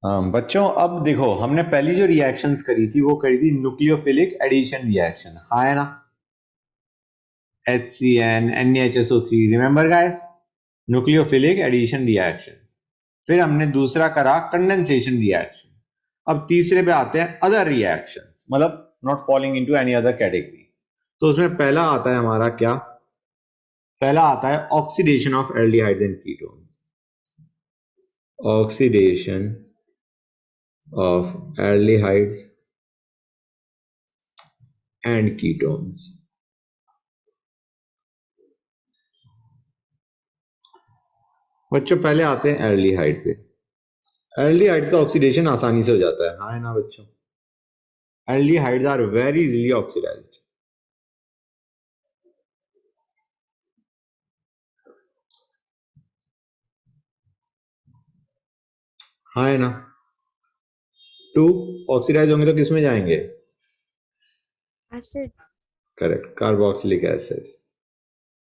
बच्चों अब देखो, हमने पहली जो रिएक्शंस करी थी वो करी थी न्यूक्लियोफिलिक एडिशन रिएक्शन, हाँ है ना। HCN NaHSO3, remember guys, nucleophilic addition reaction. फिर हमने दूसरा करा कंडेंसेशन रिएक्शन। अब तीसरे पे आते हैं अदर रिएक्शन, मतलब not falling into any other category. तो उसमें पहला आता है हमारा क्या, पहला आता है oxidation of aldehydes and ketones. Oxidation of aldehydes and ketones. बच्चों पहले आते हैं एल्डिहाइड पे। एल्डिहाइड का ऑक्सीडेशन आसानी से हो जाता है, हाँ है ना बच्चों। Aldehydes are very easily oxidised. हाँ है ना। टू ऑक्सीडाइज होंगे तो किस में जाएंगे? एसिड। Correct, carboxylic acid.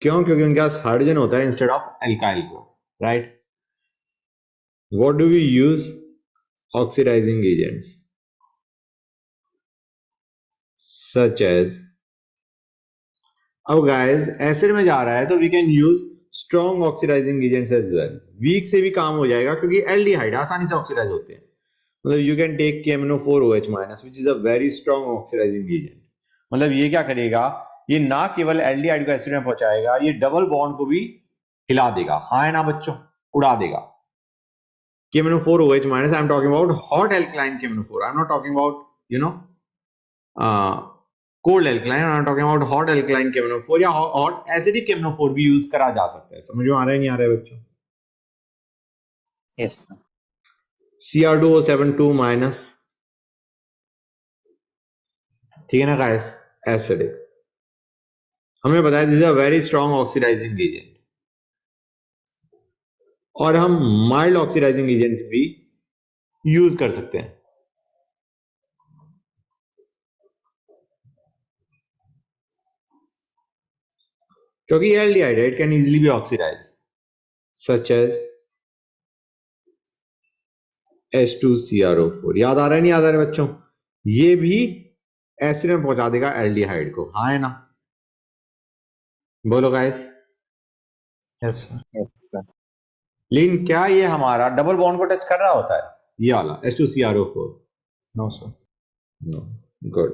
क्यों? क्योंकि उनके पास हाइड्रोजन होता है instead of alkyl group, right. What do we use? Oxidising agents such as, अब गाइस एसिड में जा रहा है तो we can use strong oxidising agents as well. Weak से भी काम हो जाएगा क्योंकि एल्डिहाइड आसानी से ऑक्सीडाइज होते हैं। मतलब you can take KMnO4OH minus which is a very strong oxidising agent. मतलब ये क्या करेगा, ये ना केवल एल्डिहाइड को एसिड में पहुंचाएगा, ये डबल बॉन्ड को भी हिला देगा, हाँ है ना बच्चों, उड़ा देगा। KMnO4OH minus, I'm talking about hot alkaline KMnO4. I'm not talking about, you know, cold alkaline. I'm talking about hot alkaline KMnO4 या hot acidic KMnO4 भी यूज करा जा सकता है। समझ में आ रहा है नहीं आ रहा है बच्चों? Yes sir. Cr2O72 माइनस, ठीक है ना गाइस, एसिडिक। हमने बताया this is a very strong oxidising agent. और हम माइल्ड ऑक्सीडाइजिंग एजेंट भी यूज कर सकते हैं क्योंकि aldehyde it can easily be oxidise such as H2CrO4। याद आ रहा है नहीं याद आ रहा है बच्चों? ये भी एसिड में पहुंचा देगा एल्डिहाइड को, हाँ है ना। बोलो guys. Yes sir. Yes sir. लेकिन क्या ये हमारा डबल बॉन्ड को टच कर रहा होता है, ये वाला H2CrO4? No sir. No. Good.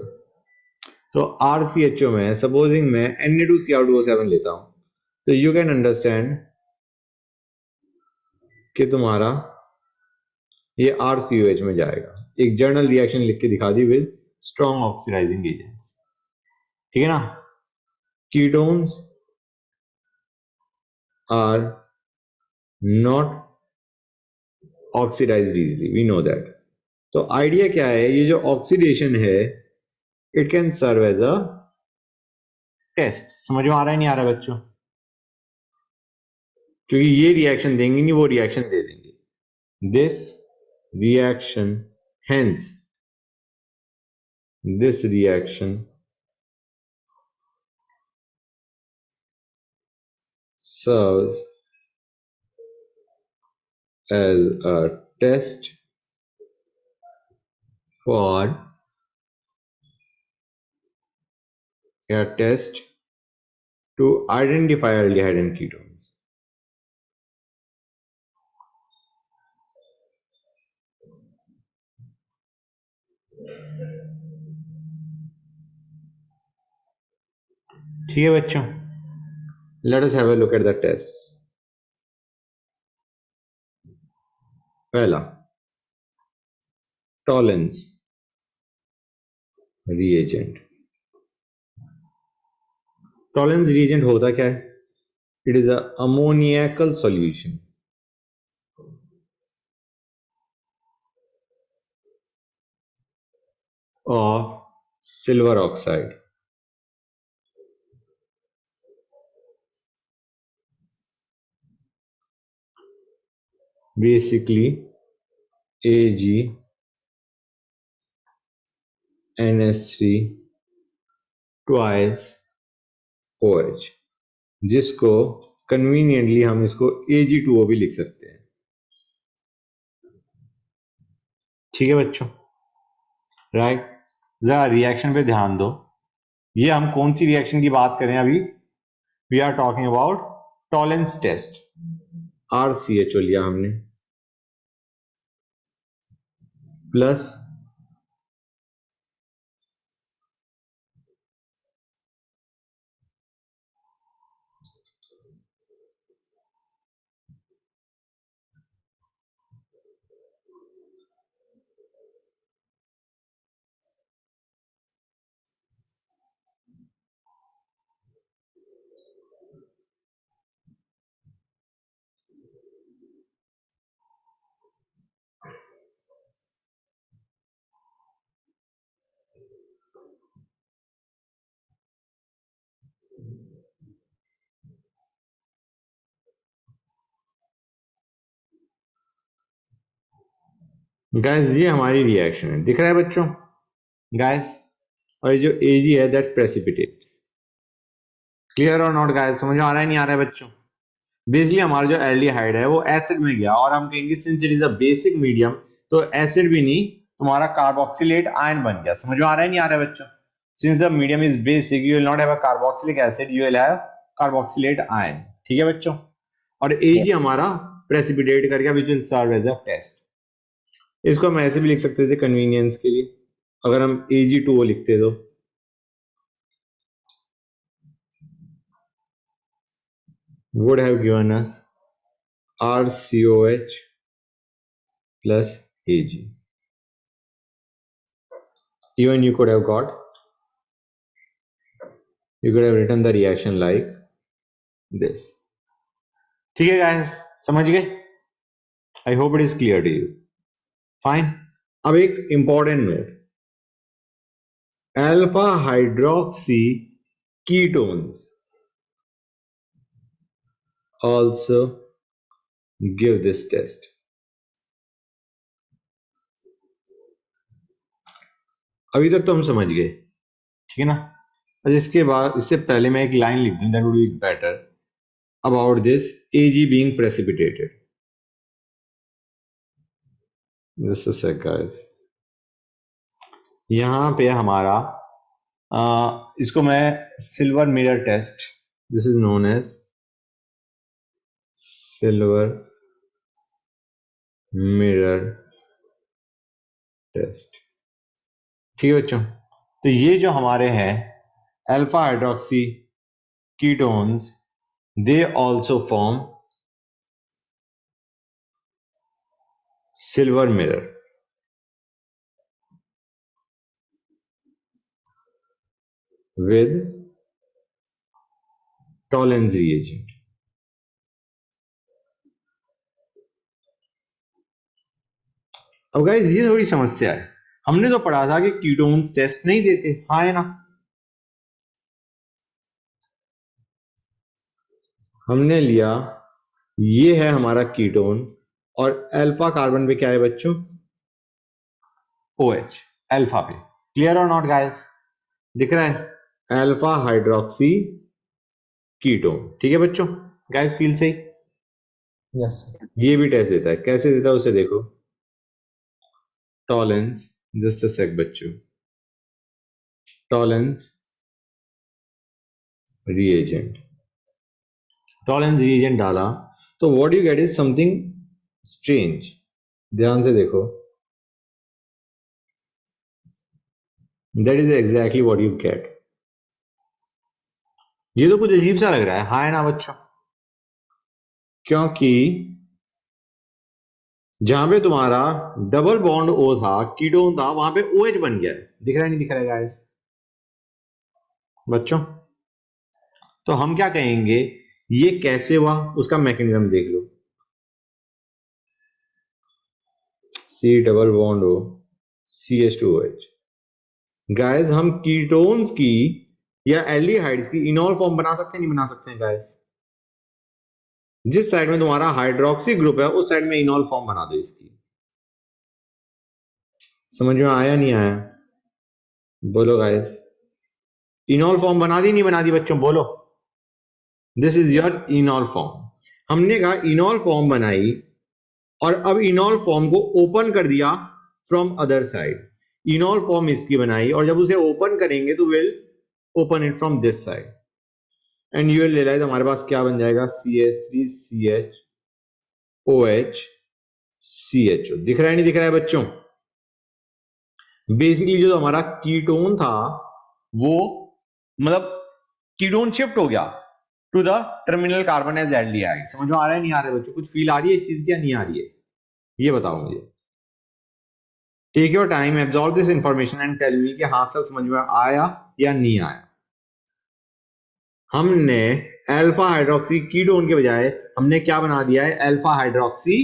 तो RCHO में सपोजिंग मैं Na2Cr2O7 लेता हूं तो यू कैन अंडरस्टैंड कि तुम्हारा ये RCOH में जाएगा। एक जर्नल रिएक्शन लिख के दिखा दी विद स्ट्रॉन्ग ऑक्सीडाइजिंग एजेंट्स, ठीक है ना। Ketones are not oxidised easily, we know that. तो आइडिया क्या है, ये जो ऑक्सीडेशन है it can serve as a test. समझ में आ रहा है नहीं आ रहा है बच्चों? क्योंकि ये रिएक्शन देंगे नहीं, वो रिएक्शन दे देंगे। This reaction, hence this reaction serves as a test for a test to identify aldehyde and ketones. ठीक है बच्चों, let us have a look at the tests. पहला, टॉलेंस reagent. टॉलेंस reagent होता क्या है? It is a ammoniacal solution of silver oxide. Basically AgNH3 twice OH, जिसको conveniently हम इसको Ag2O भी लिख सकते हैं। ठीक है बच्चों, राइट। जरा रिएक्शन पे ध्यान दो, ये हम कौन सी रिएक्शन की बात करें अभी, we are talking about Tollens test, RCHO लिया हमने प्लस गैस, ये हमारी रिएक्शन है, दिख रहा है बच्चों गैस, और ये जो Ag है दैट प्रेसिपिटेट्स, क्लियर और नॉट गैस, समझ में आ रहा है नहीं आ रहा है बच्चों। बेसिकली हमारा जो एल्डिहाइड है वो एसिड में गया, और हम कहेंगे since it is a basic medium, तो एसिड भी नहीं, तुम्हारा कार्बोक्सिलेट आयन बन गया। समझ में आ रहा है नहीं आ रहा है बच्चों। Since the medium is basic, you will not have a carboxylic acid, you will have carboxylate ion. ठीक है बच्चों, और Ag Yes. हमारा प्रेसिपिटेट कर गया, which will serve as a test. इसको हम ऐसे भी लिख सकते थे कन्वीनियंस के लिए, अगर हम Ag2O लिखते तो would have given us RCOH plus Ag. Even you could have written the reaction like this. ठीक है guys, समझ गए? I hope it is clear to you. Fine. अब एक important note, alpha hydroxy ketones also give this test. अभी तक तो हम समझ गए, ठीक है ना। और इसके बाद, इससे पहले मैं एक लाइन लिख दूं, that would be better, about this Ag being precipitated. Just a sec guys, यहाँ पे हमारा इसको मैं silver mirror test, this is known as silver mirror test. ठीक है बच्चों, तो ये जो हमारे हैं alpha hydroxy ketones, they also form silver mirror with Tollens reagent. अब गाइस ये थोड़ी समस्या है, हमने तो पढ़ा था कि कीटोन्स टेस्ट नहीं देते, हाँ है ना। हमने लिया, ये है हमारा कीटोन, और अल्फा कार्बन पे क्या है बच्चों, OH अल्फा पे। क्लियर और नॉट गाइस, दिख रहा है अल्फा हाइड्रोक्सी कीटोन। ठीक है बच्चों, गाइस फील सही। Yes, sir. ये भी टेस्ट देता है, कैसे देता है उसे देखो, टॉलेंस, जस्ट अ सेक बच्चों, टॉलेंस रिएजेंट, टॉलेंस रिएजेंट डाला तो what you get is something strange. ध्यान से देखो, that is exactly what you gate. ये तो कुछ अजीब सा लग रहा है, हाँ है ना बच्चों, क्योंकि जहां पे तुम्हारा डबल बॉन्ड O था, कीटोन था, वहां पे OH बन गया है। दिख रहा है नहीं दिख रहा है गाइस बच्चों। तो हम क्या कहेंगे, ये कैसे हुआ उसका मैकेनिज्म देख लो, C double bond O CH2OH। Guys हम कीटोन्स की या एल्डिहाइड्स की इनॉल फॉर्म बना सकते हैं नहीं बना सकते हैं गाइस। जिस साइड में तुम्हारा हाइड्रोक्सी ग्रुप है उस साइड में इनॉल फॉर्म बना दो इसकी। समझ में आया नहीं आया, बोलो गाइस। इनॉल फॉर्म बना दी नहीं बना दी बच्चों, बोलो। This is your इनॉल form. हमने कहा इनॉल फॉर्म बनाई, और अब इनॉल फॉर्म को ओपन कर दिया from other side. Enol form इसकी बनाई और जब उसे ओपन करेंगे तो will open it from this side and you will realise हमारे पास क्या बन जाएगा, CH3CHOH CHO। दिख रहा है नहीं दिख रहा है बच्चों? बेसिकली जो हमारा कीटोन था वो मतलब कीटोन शिफ्ट हो गया to the terminal carbon as aldehyde. समझ में आ रहा है नहीं आ रहा है बच्चों? कुछ फील आ रही है इस चीज की या नहीं आ रही है, ये बताओ मुझे। Take your time, absorb this information and tell me कि हाँ सब समझ में आया या नहीं आया। हमने अल्फा हाइड्रोक्सी कीटोन के बजाय हमने क्या बना दिया है, अल्फा हाइड्रोक्सी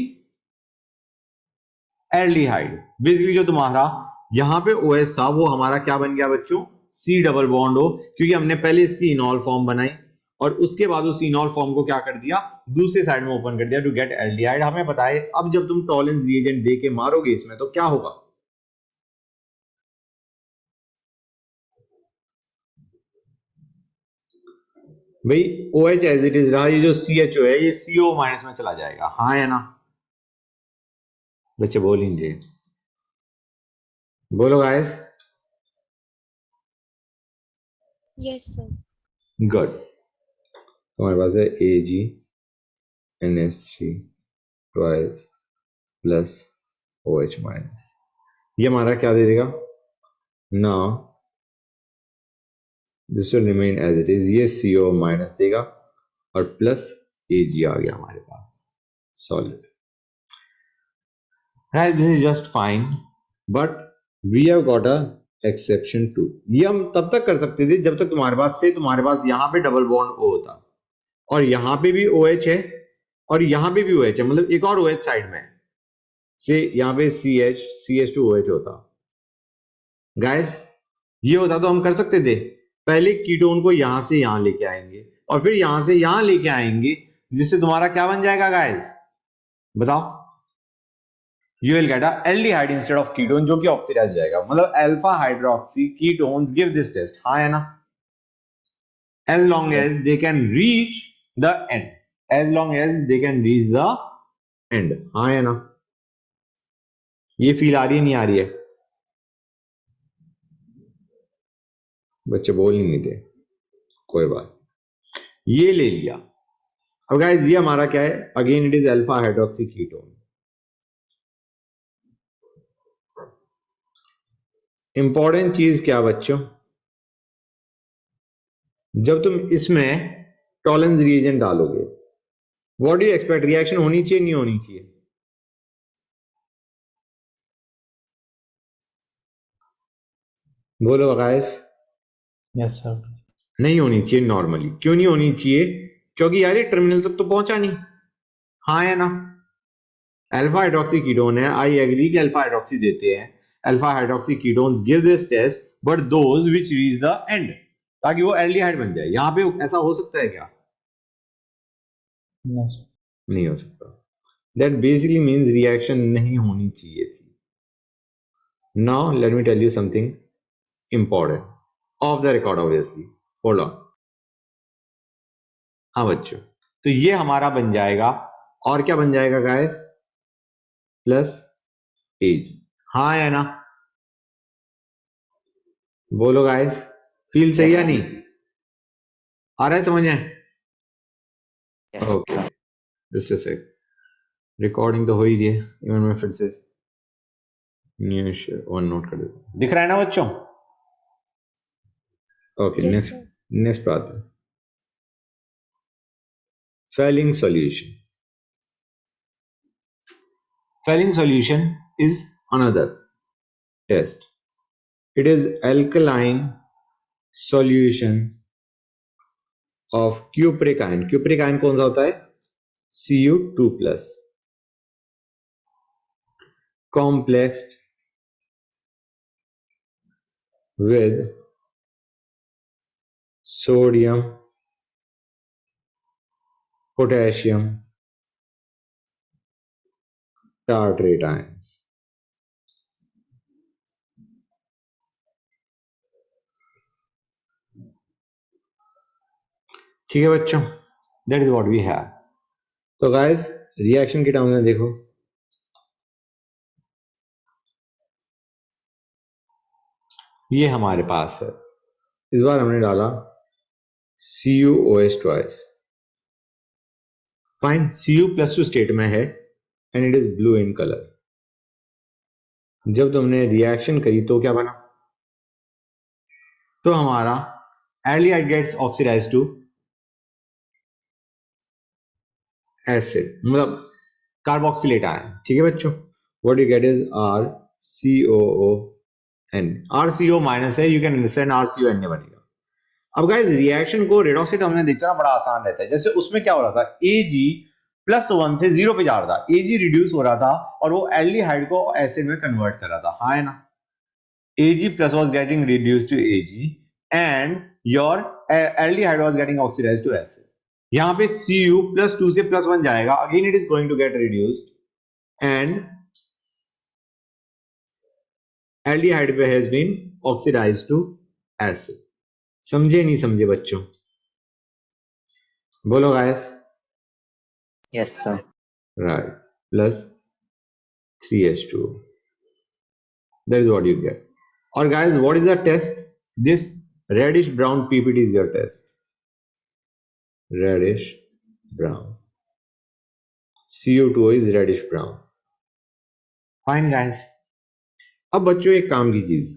एल्डिहाइड। बेसिकली जो तुम्हारा यहां पे OH था वो हमारा क्या बन गया बच्चों, C डबल बॉन्ड O, क्योंकि हमने पहले इसकी इनॉल फॉर्म बनाई और उसके बाद उस इनॉल फॉर्म को क्या कर दिया, दूसरे साइड में ओपन कर दिया टू गेट एल्डिहाइड। हमें पता है अब जब तुम टॉलेंस रिएजेंट दे के मारोगे इसमें तो क्या होगा, भाई OH एज इट इज रहा, ये जो CHO है ये CO माइनस में चला जाएगा, हाँ या ना? बच्चे बोलेंगे, बोलो गाइस। Yes, sir. गुड। हमारे पास है AgNH3 twice plus OH minus, ये हमारा क्या दे देगा, now this will remain as it is, ये CO माइनस देगा और प्लस Ag आ गया हमारे पास solid. This is just fine but we have got a exception too. ये हम तब तक कर सकते थे जब तक तुम्हारे पास यहां पे डबल बॉन्ड O होता और यहां पे भी OH है और यहां पे भी OH है, मतलब एक और OH साइड में से यहां पे CH2OH होता। गाइस ये होता तो हम कर सकते थे, पहले कीटोन को यहां से यहां लेके आएंगे और फिर यहां से यहां लेके आएंगे, जिससे तुम्हारा क्या बन जाएगा गाइस बताओ, you will get a aldehyde instead of ketone जो कि ऑक्सीडाइज हो जाएगा, मतलब alpha hydroxy ketones give this test, हाँ है ना? as long as they can reach the end, as long as they can reach the end, हाँ है ना? ये फील आ रही है नहीं आ रही है? बच्चे बोल ही नहीं थे, कोई बात, ये ले लिया। अब गाइस ये हमारा क्या है, again it is alpha hydroxy ketone. Important चीज क्या बच्चों, जब तुम इसमें टॉलेंस रिएजेंट डालोगे what do you expect, reaction होनी चाहिए नहीं होनी चाहिए? बोलो गाइस। Yes, sir. नहीं होनी चाहिए नॉर्मली, क्यों नहीं होनी चाहिए, क्योंकि यार ये टर्मिनल तक तो पहुंचा नहीं, हाँ या ना? अल्फा हाइड्रोक्सी कीटोन है, आई एग्री कि अल्फा हाइड्रोक्सी देते हैं, alpha hydroxy ketones give this test but those which reach the end, ताकि वो एल्डिहाइड बन जाए। यहां पे ऐसा हो सकता है क्या? No, sir. नहीं हो सकता। दैट बेसिकली मींस रिएक्शन नहीं होनी चाहिए थी। Now let me tell you something important off the record obviously, hold on. हाँ बच्चों, तो ये हमारा बन जाएगा और क्या बन जाएगा गाइस, प्लस एज, हाँ या ना? बोलो गाइस, फील सही या नहीं आ रहा है समझ में? Okay just a sec, recording तो हो ही रही है, इवन मैं फिर से न्यू वन नोट कर देता हूं, दिख रहा है ना बच्चों? Okay Yes, next, sir. Next बात है Fehling solution. Fehling solution is another test. It is alkaline solution of cupric ion. Cupric ion कौन सा होता है, Cu2 plus complexed with sodium, potassium tartrate ions. ठीक है बच्चों, that is what we have. तो गाइस रिएक्शन के terms में देखो, ये हमारे पास है। इस बार हमने डाला CuOH twice. Fine, Cu+2 state में है and it is blue in colour. जब तुमने रिएक्शन करी तो क्या बना? तो हमारा aldehyde gets oxidise to acid, मतलब कार्बोक्सिलेट आयन। ठीक है बच्चों, what you get is RCOON। RCO minus है, यू कैन अंडरस्टैंड RCON नहीं बनेगा। अब गाइस रिएक्शन को रेडॉक्स से हमने देखा ना बड़ा आसान रहता है। जैसे उसमें क्या हो रहा था, Ag+1 से 0 पे जा रहा था, Ag रिड्यूस हो रहा था और वो एल्डिहाइड को एसिड में कन्वर्ट कर रहा था, हाँ है ना? Ag+ was getting reduced to Ag and your aldehyde was getting oxidized to acid. यहाँ पे Cu+2 से +1 जाएगा, again it is going to get reduced and aldehyde पे has been oxidized to acid. समझे नहीं समझे बच्चों? बोलो guys. Yes, sir. Right, plus 3H2O. That is what you get. Or guys, what is the test? This reddish brown PPT is your test. Reddish brown. CO2 is reddish brown. Fine guys. अब बच्चों एक काम की चीज,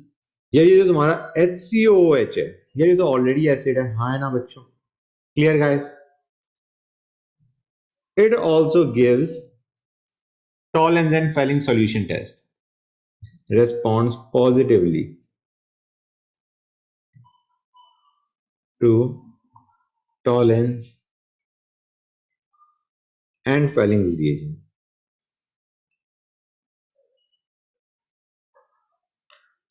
यार ये जो तुम्हारा HCOOH है, यार ये तो ऑलरेडी एसिड है, हाँ है ना बच्चों? Clear guys? It also gives Tollens and Fehling solution test. Responds positively to Tollens and Fehling's reagent.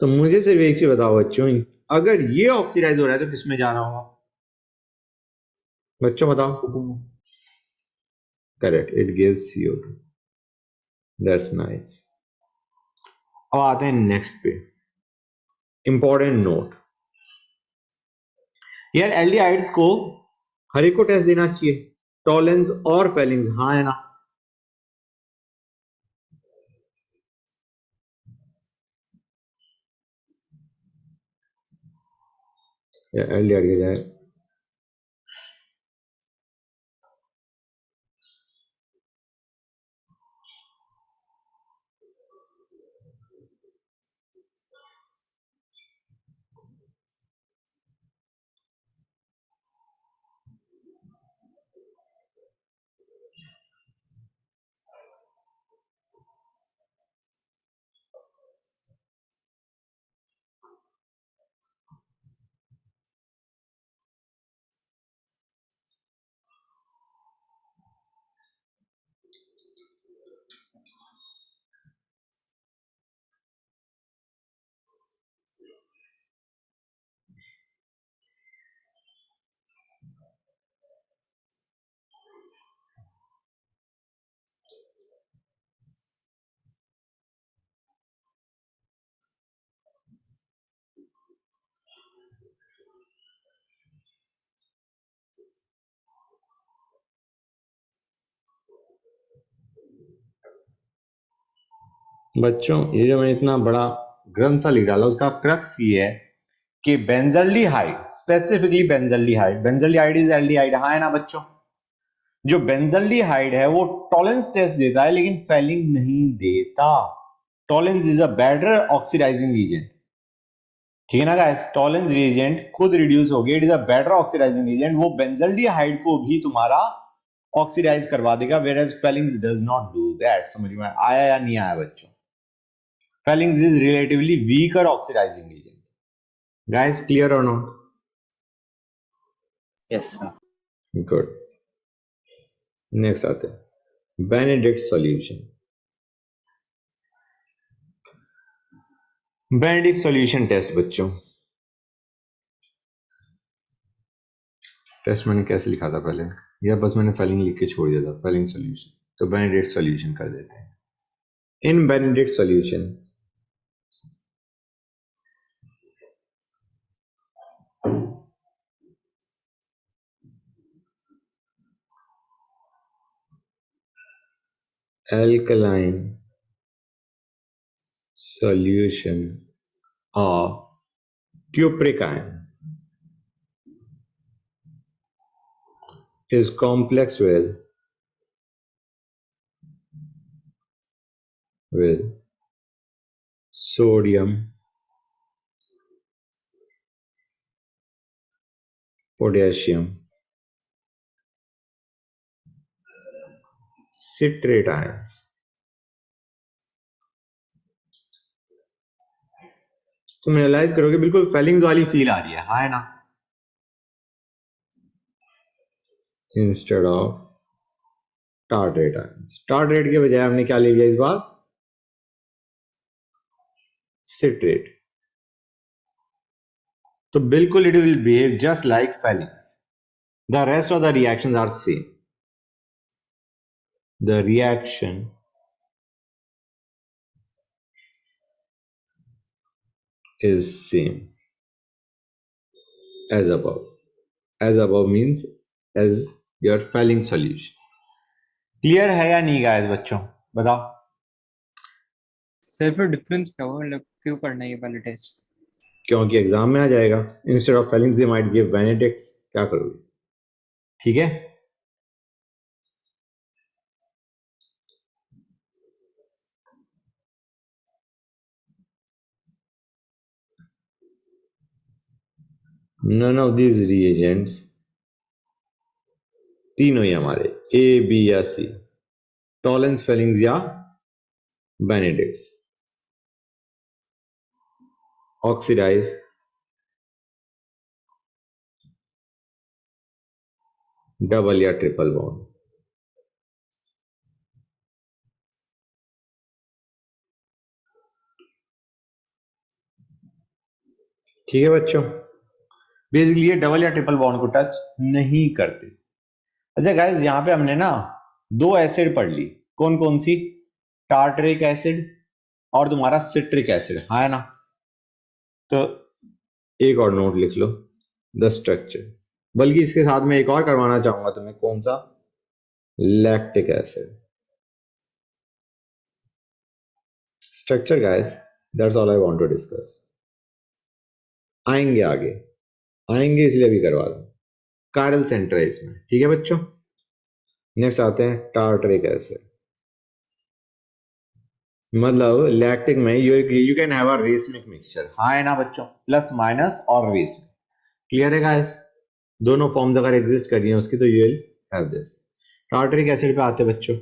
तो मुझे सिर्फ एक चीज बताओ बच्चों, अगर ये ऑक्सीडाइज हो रहा है तो किसमें जा रहा होगा? बच्चों बताओ। Correct, it gives CO2। That's nice. अब आते हैं नेक्स्ट पे, इंपॉर्टेंट नोट। यार एल्डिहाइड्स को हर एक को टेस्ट देना चाहिए, टॉलेंस और फेलिंग्स, हाँ है ना? एल्डिहाइड के जाए बच्चों, ये जो मैंने इतना बड़ा ग्रंथ सा लिख डाला उसका क्रक्स ये है कि benzaldehyde, specifically benzaldehyde, benzaldehyde is aldehyde, हाँ है ना बच्चों? जो बेंजल्डिहाइड है वो टॉलेंस टेस्ट देता है लेकिन फेलिंग नहीं देता। Tollens is a better oxidising agent, ठीक है ना गाइस? टॉलेंस रिएजेंट खुद रिड्यूस हो गया, it is a better oxidising agent, वो बेंजल्डिहाइड को भी तुम्हारा ऑक्सीडाइज करवा देगा, whereas Fehling's does not do that. समझ में आया या नहीं आया बच्चों? Fehling's is relatively weaker oxidizing agent. Guys, clear or not? Yes, sir. Good. Next आते हैं Benedict solution. Benedict solution test बच्चों। टेस्ट मैंने कैसे लिखा था पहले, या बस मैंने Fehling लिख के छोड़ दिया था, Fehling solution। तो Benedict solution कर देते हैं। In Benedict solution, alkaline solution of Cupric ion is complex with sodium, potassium, citrate ions. तुम रियलाइज करोगे बिल्कुल फेलिंग्स वाली फील आ रही है, हाँ है ना, instead of tartrate ions. Tartrate के बजाय हमने क्या ले लिया इस बार, सिट्रेट। तो बिल्कुल it will behave just like Fehling's. The rest of the reactions are same. The reaction is same as above. As above means as your Fehling solution. Clear है या नहीं गाइस बच्चों, बताओ। सर पर डिफरेंस क्या हुआ, मतलब क्यों करना है ये वाला टेस्ट? क्योंकि एग्जाम में आ जाएगा। Instead of Fehling's they might give Benedict's, क्या करोगे, ठीक है। नन ऑफ दीज रिएजेंट्स, तीनों ही हमारे ए बी या सी, टॉलेंस फेलिंग्स या बेनेडिक्ट्स, ऑक्सीडाइज डबल या ट्रिपल बॉन्ड। ठीक है बच्चों, बेसिकली ये डबल या ट्रिपल बॉन्ड को टच नहीं करते। अच्छा गाइस, यहां पे हमने ना दो एसिड पढ़ ली, कौन कौन सी, टार्टरिक एसिड और तुम्हारा सिट्रिक एसिड, हाँ है ना। तो एक और नोट लिख लो, द स्ट्रक्चर। बल्कि इसके साथ में एक और करवाना चाहूंगा तुम्हें, कौन सा, lactic acid. Structure guys, that's all I want to discuss. आएंगे आगे, आएंगे इसलिए भी करवा रहा हूं। कायरल सेंटर है इसमें, ठीक है बच्चों। नेक्स्ट आते हैं टार्टरिक एसिड। मतलब लैक्टिक में you can have a racemic mixture, हाँ है ना बच्चों, प्लस माइनस और रेसमिक। क्लियर है गाइस, दोनों फॉर्म्स अगर एग्जिस्ट कर रही हैं उसकी तो you will have this. Tartaric acid पे आते हैं बच्चों।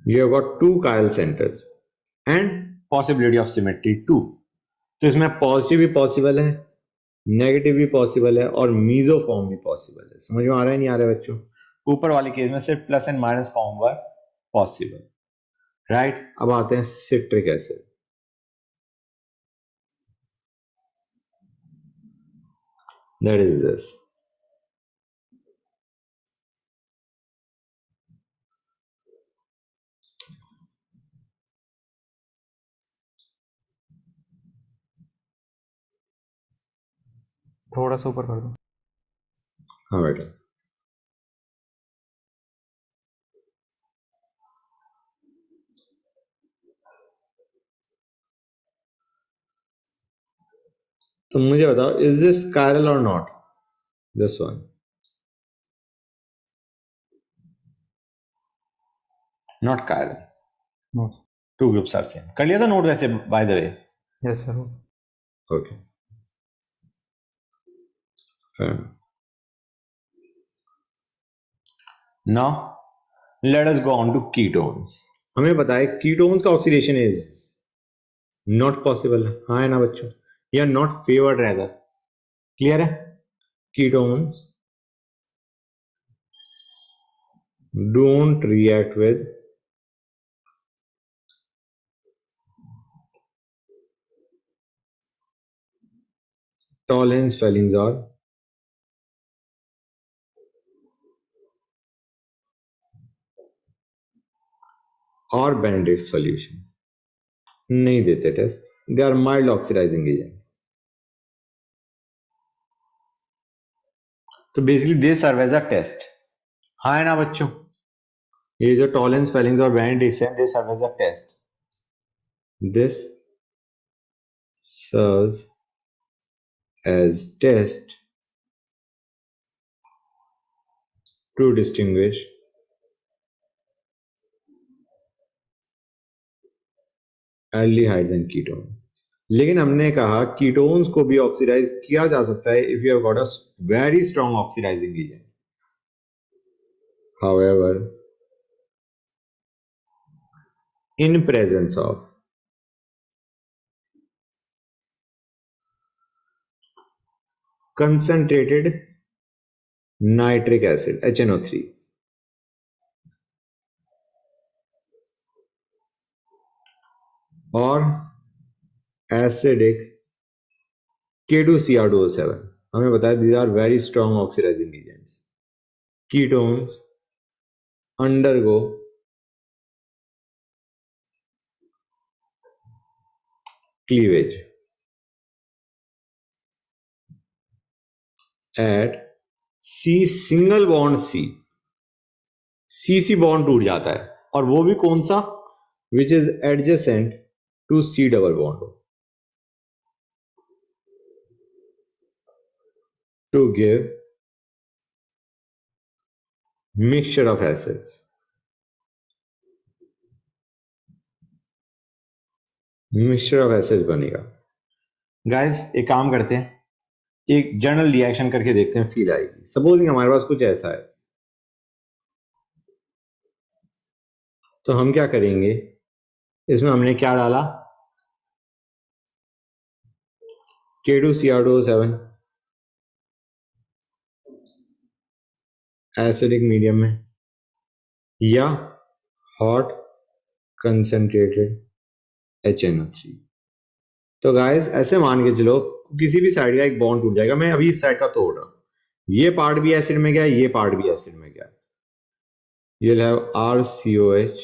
You have got two chiral centers and possibility of symmetry too. तो इसमें पॉजिटिव भी पॉसिबल है, नेगेटिव भी पॉसिबल है और मीजो फॉर्म भी पॉसिबल है। समझ में आ रहा है नहीं आ रहा है बच्चों? ऊपर वाले केस में सिर्फ plus and minus form were possible, right. अब आते हैं citric acid. That is this. थोड़ा सा ऊपर कर दो। हाँ बेटा, तो मुझे बताओ, इज दिस कायरल और not, this one? Not chiral, no. Two groups are same. कर लिया था नोट वैसे by the way? Yes sir. Okay, now let us go on to ketones. हमें पता है कीटोन्स का ऑक्सीडेशन इज नॉट पॉसिबल, हाँ है ना बच्चों, या नॉट फेवर्ड रेदर। क्लियर है? Ketones don't react with Tollens Fehling's और बेनेडिक्ट सॉल्यूशन, नहीं देते test. They are mild oxidising agent. तो basically they serve as a test. हाँ है ना बच्चों, ये जो टॉलेंस स्पेलिंग्स और बेनेडिक्ट्स हैं they serve as a test. This serves as test to distinguish aldehydes and ketones. लेकिन हमने कहा कीटोन्स को भी ऑक्सीडाइज किया जा सकता है if you have got a very strong oxidising agent. However, in presence of concentrated nitric acid HNO3 और acidic K2Cr2O7, हमें बताया these are very strong oxidizing agents. Ketones undergo cleavage at C single bond C bond टूट जाता है, और वो भी कौन सा, which is adjacent to C double bond, to give mixture of acids. Mixture of acids बनेगा। गाइस एक काम करते हैं, एक जनरल रिएक्शन करके देखते हैं, फील आएगी। सपोजिंग हमारे पास कुछ ऐसा है, तो हम क्या करेंगे, इसमें हमने क्या डाला, K2Cr2O7 एसिडिक मीडियम में, या हॉट कंसंट्रेटेड HNO3। तो गाइस ऐसे मान के चलो किसी भी साइड का एक बॉन्ड टूट जाएगा। मैं अभी इस साइड का तोड़ रहा हूं, ये पार्ट भी एसिड में गया, ये पार्ट भी एसिड में गया। you'll have RCOH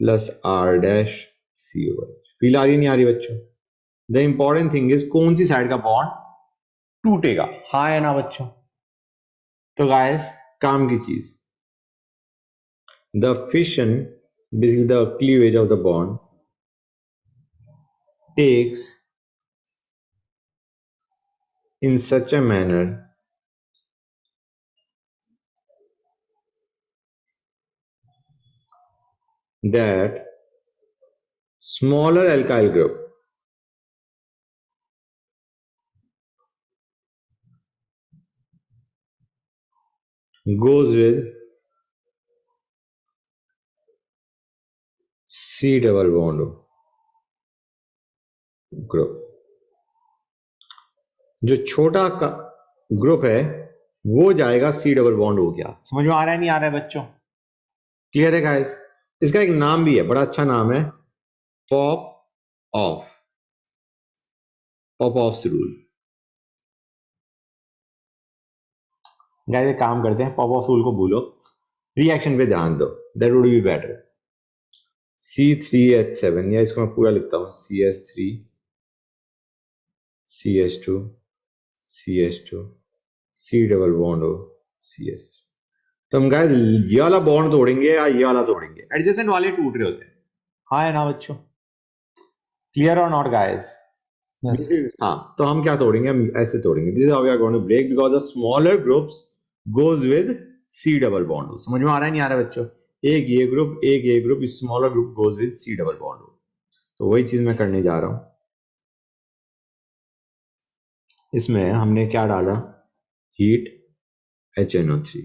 plus R dash COH। Feel आ रही नहीं आ रही बच्चों? द इंपॉर्टेंट थिंग इज कौन सी साइड का बॉन्ड टूटेगा, हाँ है ना बच्चों? तो गाइस काम की चीज, the fission basically the cleavage of the bond takes in such a manner that smaller alkyl group goes with C double bond group। जो छोटा का ग्रुप है वो जाएगा C डबल बॉन्ड हो गया। समझ में आ रहा है नहीं आ रहा है बच्चों? क्लियर है गाइस? इसका एक नाम भी है, बड़ा अच्छा नाम है, pop of, pop of rule. Guys एक काम करते हैं, पॉप ऑफ रूल को भूलो, रिएक्शन पे ध्यान दो, that would be better. C3H7, या इसको मैं पूरा लिखता हूं, CS3 CH2 CH2 C double bond हो CS। तो हम गाइस ये वाला बॉन्ड तोड़ेंगे या ये वाला तोड़ेंगे? एडजेसेंट वाले टूट रहे होते हैं, हाँ है ना बच्चों? क्लियर और नॉट गाइस? Yes. हाँ, तो हम क्या तोड़ेंगे, हम ऐसे तोड़ेंगे, this is how we are going to break, because the smaller groups goes with C double bond. समझ में आ रहा है नहीं आ रहा है बच्चों? एक ये group, smaller group goes with C double bond. तो वही चीज मैं करने जा रहा हूं। इसमें हमने क्या डाला, हीट HNO3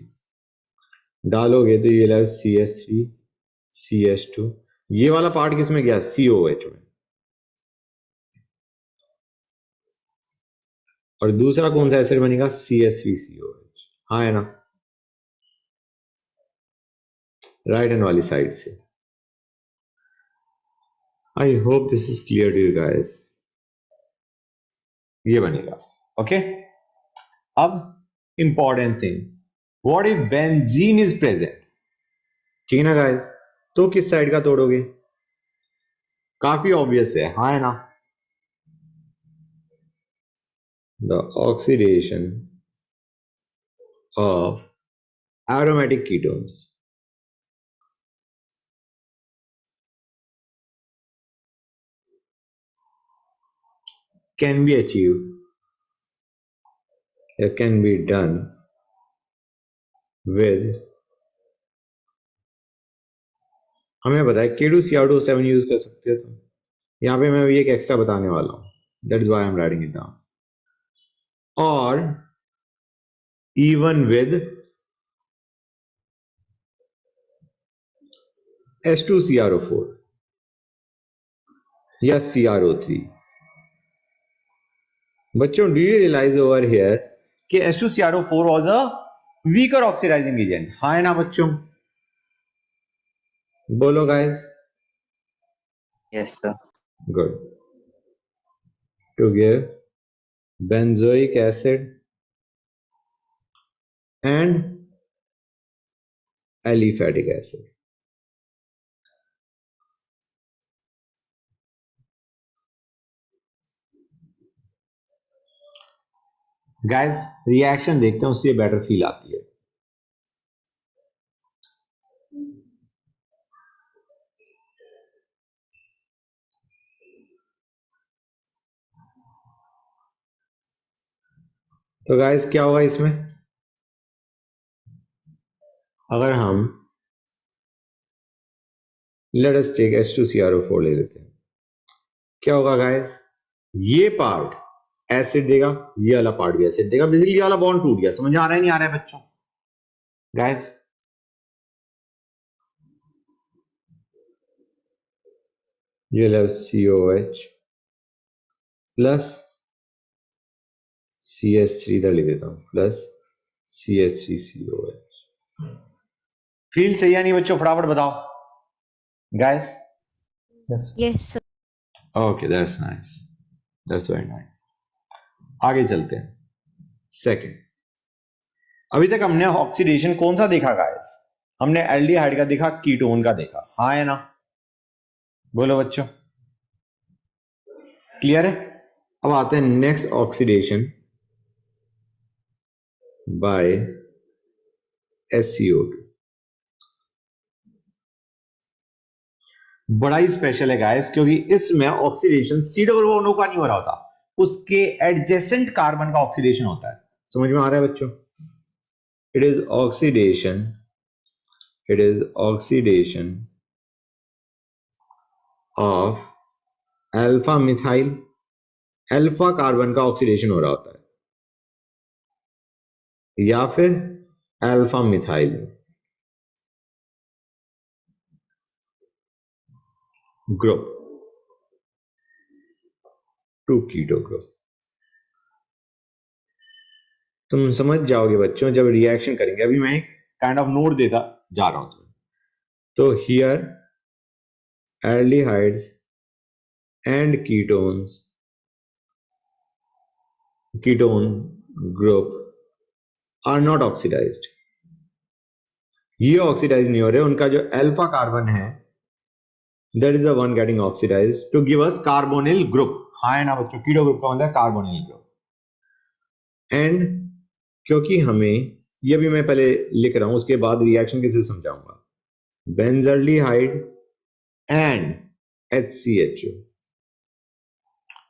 डालोगे तो ये लगा CS3 CH2, ये वाला पार्ट किस में गया, COH में, और दूसरा कौन सा एसिड बनेगा, CS3COH। हाँ है ना? राइट हैंड वाली साइड से। I hope this is clear to you guys. ये बनेगा, ओके। अब important thing, what if benzene is present? ठीक है ना गाइस? तो किस साइड का तोड़ोगे? काफी ऑब्वियस है, हाँ है ना? The oxidation of aromatic ketones can be achieved, can be done with, हमें पता है K2CR2O7 यूज कर सकते हो तुम। यहाँ पे मैं भी एक एक्स्ट्रा बताने वाला हूँ, that is why I am writing it down, और even with H2CrO4 या CrO3। बच्चों, do you realise over here कि H2CrO4 was a weaker oxidising agent? हाँ है ना बच्चों? बोलो guys. Yes, sir. Good. To give benzoic acid and aliphatic acid। Guys reaction देखते हैं, उससे बेटर फील आती है। तो गाइस क्या होगा इसमें, अगर हम लेट अस टेक H2CrO4 ले लेते हैं, क्या होगा गाइस, ये पार्ट एसिड देगा, ये वाला पार्ट भी एसिड देगा, बेसिकली ये वाला बॉन्ड टूट गया। समझ आ रहा है नहीं आ रहा है बच्चों? गाइस ये लो COH प्लस CH3 इधर लिख देता हूं, प्लस CH3COH। फील सही है नहीं बच्चों? फटाफट बताओ guys. Yes. Yes, sir. Okay, that's nice, that's very nice. आगे चलते हैं। सेकंड, अभी तक हमने ऑक्सीडेशन कौन सा देखा गाइस? हमने एल्डिहाइड का देखा, कीटोन का देखा, हाँ है ना? बोलो बच्चों, क्लियर है? अब आते हैं नेक्स्ट, ऑक्सीडेशन बाय SCO2। बड़ा ही स्पेशल है गाइस, क्योंकि इसमें ऑक्सीडेशन C डबल बॉन्ड का नहीं हो रहा होता, उसके एडजेसेंट कार्बन का ऑक्सीडेशन होता है। समझ में आ रहा है बच्चों? It is oxidation, it is oxidation of alpha methyl, alpha carbon का ऑक्सीडेशन हो रहा होता है, या फिर alpha methyl group to keto group. तुम समझ जाओगे बच्चों जब रिएक्शन करेंगे। अभी मैं काइंड ऑफ नोट देता जा रहा हूं। तो here aldehydes and ketones, ketone group are not oxidised, ये ऑक्सीडाइज नहीं हो रहे, उनका जो अल्फा कार्बन है that is the one getting oxidised to give us carbonyl group. हाँ है ना बच्चों? कीटो ग्रुप का मतलब है कार्बोनिल ग्रुप। एंड क्योंकि हमें, ये भी मैं पहले लिख रहा हूं, उसके बाद रिएक्शन के थ्रू समझाऊंगा, benzaldehyde and HCHO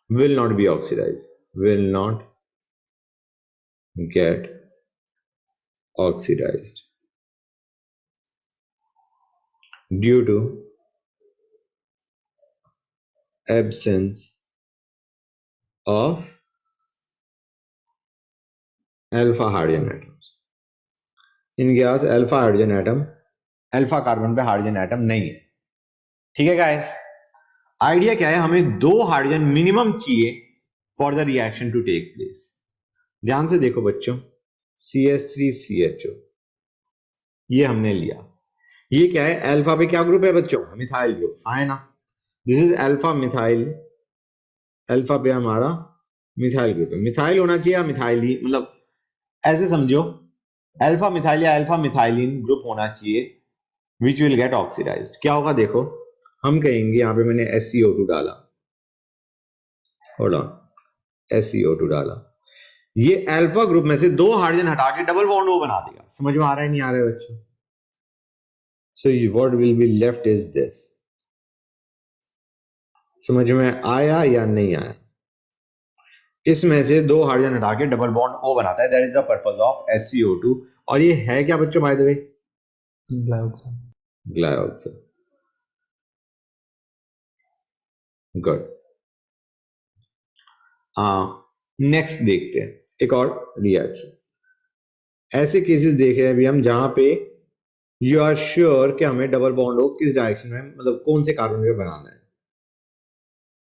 will not be oxidized, will not get oxidized due to absence of alpha hydrogen atoms। इनके पास alpha hydrogen atom, alpha carbon पे हाइड्रोजन एटम नहीं है। ठीक है गाइस? आइडिया क्या है, हमें 2 हाइड्रोजन मिनिमम चाहिए for the reaction to take place. ध्यान से देखो बच्चों, CH3CHO ये हमने लिया, ये क्या है? अल्फा पे क्या ग्रुप है बच्चों? मिथाइल ग्रुप, हाँ है ना? This is alpha methyl, alpha पे हमारा मिथाइल ग्रुप है। मिथाइल होना चाहिए या मिथाइल ही, मतलब ऐसे समझो, अल्फा मिथाइल या अल्फा मिथाइलिन ग्रुप होना चाहिए विच विल गेट ऑक्सीडाइज्ड। क्या होगा देखो, हम कहेंगे, यहां पे मैंने SCO2 डाला, होल्ड ऑन, SCO2 डाला, ये अल्फा ग्रुप में से 2 हाइड्रोजन हटा के डबल बॉन्ड ओ बना देगा। समझ में आ रहा है नहीं आ रहा है बच्चों? सो what will be left is this. समझ में आया या नहीं आया? इसमें से 2 हाइड्रोजन हटा के डबल बॉन्ड ओ बनाता है। That is the purpose of SiO2। और ये है क्या बच्चों by the way? Glyoxal. Glyoxide. Good. Next देखते हैं एक और रिएक्शन। ऐसे केसेस देख रहे हैं अभी हम जहां पे यू आर श्योर कि हमें डबल बॉन्ड हो किस डायरेक्शन में, मतलब कौन से कार्बन पे बनाना है।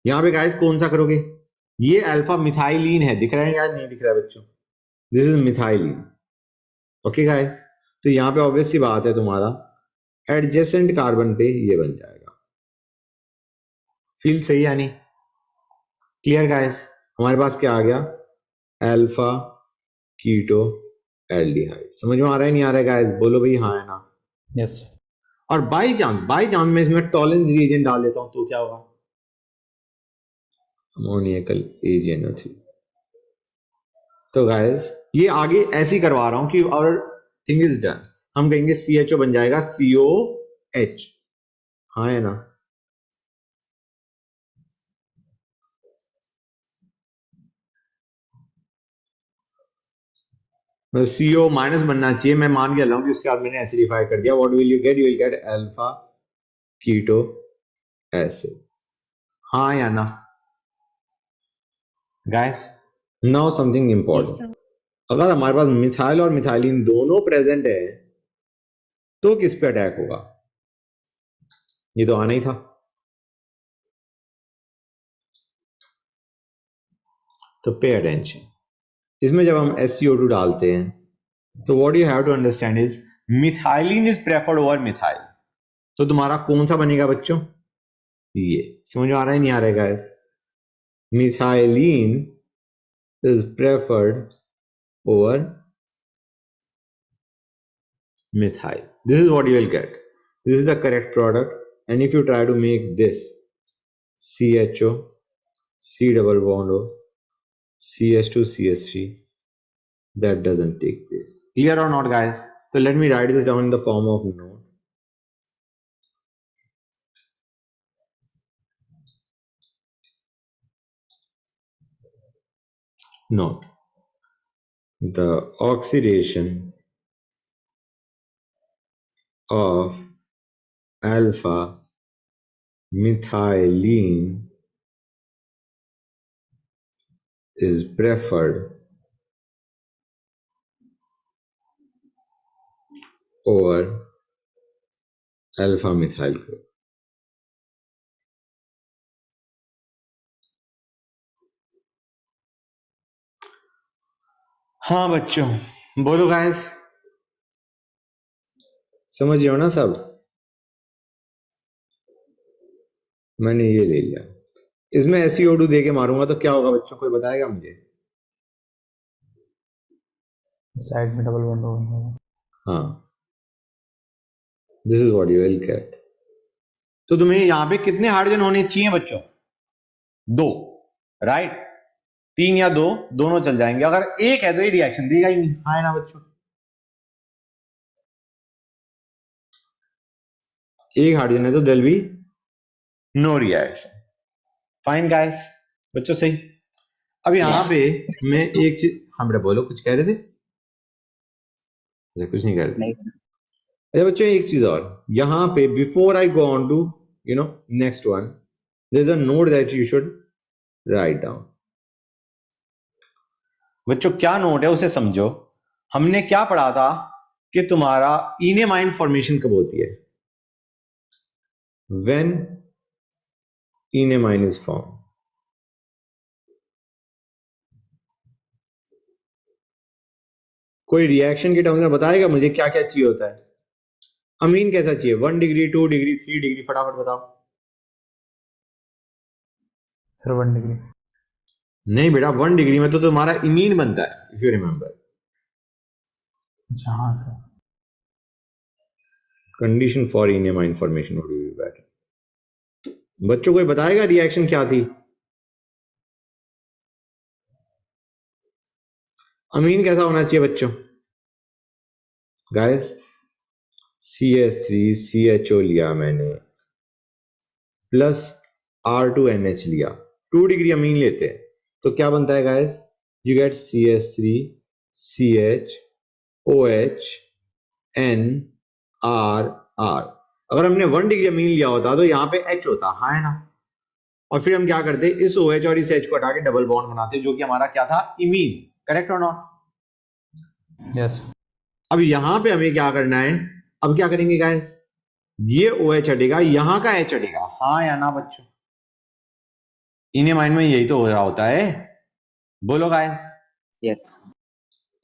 यहां पे गाइस कौन सा करोगे? ये अल्फा मिथाइलिन है, दिख रहा है या नहीं दिख रहा है बच्चों? This is methylene. Okay guys, तो यहां पे ऑब्वियस सी बात है तुम्हारा एडजेसेंट कार्बन पे ये बन जाएगा। फील सही है नहीं? Clear guys? हमारे पास क्या आ गया? Alpha keto aldehyde. समझ में आ रहा है नहीं आ रहा है गाइस? बोलो भाई हाँ है ना? Yes. और बाई चांस मैं इसमें टॉलेंस रिएजेंट डाल देता हूं तो क्या होगा? अमोनियकल AgNO3। तो गाइस ये आगे ऐसे ही करवा रहा हूं कि और थिंग इज डन। हम कहेंगे CHO बन जाएगा COH। हाँ है ना? मतलब CO माइनस बनना चाहिए, मैं मान के चल रहा हूं कि उसके बाद मैंने एसिडिफाई कर दिया। What will you get? You will get alpha keto acid. हाँ या ना guys? Now something Yes, important. sir. अगर हमारे पास मिथाइल और मिथाइलिन दोनों प्रेजेंट है तो किस पे अटैक होगा? ये तो आना ही था। तो पे अटेंशन। इसमें जब हम SiO2 डालते हैं तो what you have to understand is methylene is preferred over methyl. तो तुम्हारा कौन सा बनेगा बच्चों? ये। समझ में आ रहा है नहीं आ रहा है guys? Methylene is preferred over methyl. This is what you will get. This is the correct product. And if you try to make this CHO, C double bond O, CH2, CH3, that doesn't take place. Clear or not, guys? So let me write this down in the form of note. Note. The oxidation of alpha methylene is preferred over alpha methyl group. हाँ बच्चों, बोलो guys, समझ हो ना सब? मैंने ये ले लिया। इसमें SiO2 दे के मारूंगा तो क्या होगा बच्चों, कोई बताएगा मुझे? Side में double bond होगा. हाँ, this is what you will gate. तो तुम्हें यहां पे कितने हाइड्रोजन होने चाहिए बच्चों? 2, राइट? 3 या 2 दोनों चल जाएंगे। अगर एक है तो ये रिएक्शन देगा ही नहीं। हाँ ना बच्चों? एक हाइड्रोजन है तो there will be no reaction. Fine guys, बच्चों सही। अब यहां पे मैं एक चीज, हाँ बेटा बोलो, कुछ कह रहे थे? कुछ नहीं कह रहे थे। नहीं अच्छा बच्चों एक चीज और, यहां पे before I go on to next one, there is a note that you should write down. बच्चों क्या नोट है उसे समझो। हमने क्या पढ़ा था कि तुम्हारा इनेमाइन फॉर्मेशन कब होती है? When enamine is form. कोई रिएक्शन के टर्म्स में बताएगा मुझे क्या क्या चाहिए होता है? अमीन कैसा चाहिए? 1 डिग्री, 2 डिग्री, 3 डिग्री, फटाफट बताओ। Sir, 1 degree. नहीं बेटा, 1 डिग्री में तो तुम्हारा इमीन बनता है, इफ यू रिमेंबर। अच्छा हाँ sir. Condition for enamine formation would be better. बच्चों कोई बताएगा रिएक्शन क्या थी? अमीन कैसा होना चाहिए बच्चों? गाइस CH3CHO लिया मैंने प्लस R2NH लिया, 2 डिग्री अमीन लेते हैं तो क्या बनता है guys? You get CH3CHOH NRR। अगर हमने 1 डिग्री अमीन लिया होता तो यहाँ पे H होता, हाँ है ना? और फिर हम क्या करते, इस OH और इस H को हटा के डबल बॉन्ड बनाते, जो कि हमारा क्या था, इमीन। करेक्ट और नॉट? यस अब यहां पे हमें क्या करना है, अब क्या करेंगे गाइस, ये OH हटेगा, यहां का H हटेगा, हाँ या ना बच्चों? इन्हें माइंड में यही तो हो रहा होता है, बोलो गाइस। Yes.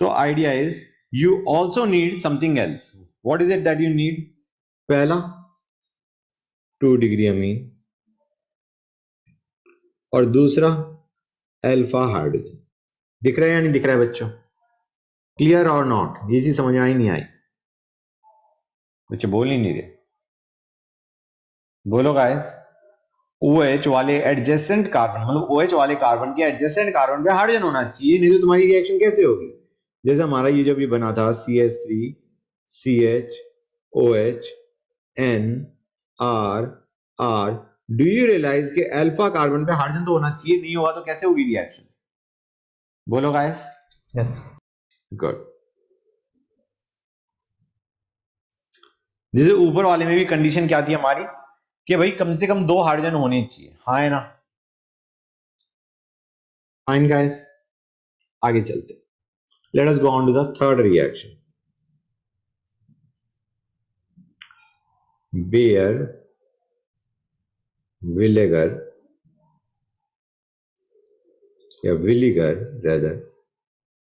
तो idea is you also need something else. What is it that you need? पहला 2 डिग्री अमीन और दूसरा अल्फा हाइड्रोजन। दिख रहा है या नहीं दिख रहा है बच्चों? क्लियर और नॉट? ये चीज समझ में आई नहीं आई? बच्चे बोल ही नहीं रहे, बोलो गाइस। OH वाले एडजेसेंट कार्बन, मतलब OH वाले कार्बन के एडजेसेंट कार्बन पे हाइड्रोजन होना चाहिए, नहीं तो तुम्हारी रिएक्शन कैसे होगी? जैसे हमारा ये जो भी बना था CH3CHOH NRR, do you realise कि अल्फा कार्बन पे हाइड्रोजन तो होना चाहिए, नहीं होगा तो कैसे होगी रिएक्शन? बोलो गाइस। Yes good. जैसे ऊपर वाले में भी कंडीशन क्या थी हमारी कि भाई कम से कम 2 हाइड्रोजन होने चाहिए, हाँ है ना? फाइन गाइस, आगे चलते। Let us go on to the third reaction. Baeyer vinegar या Villiger, rather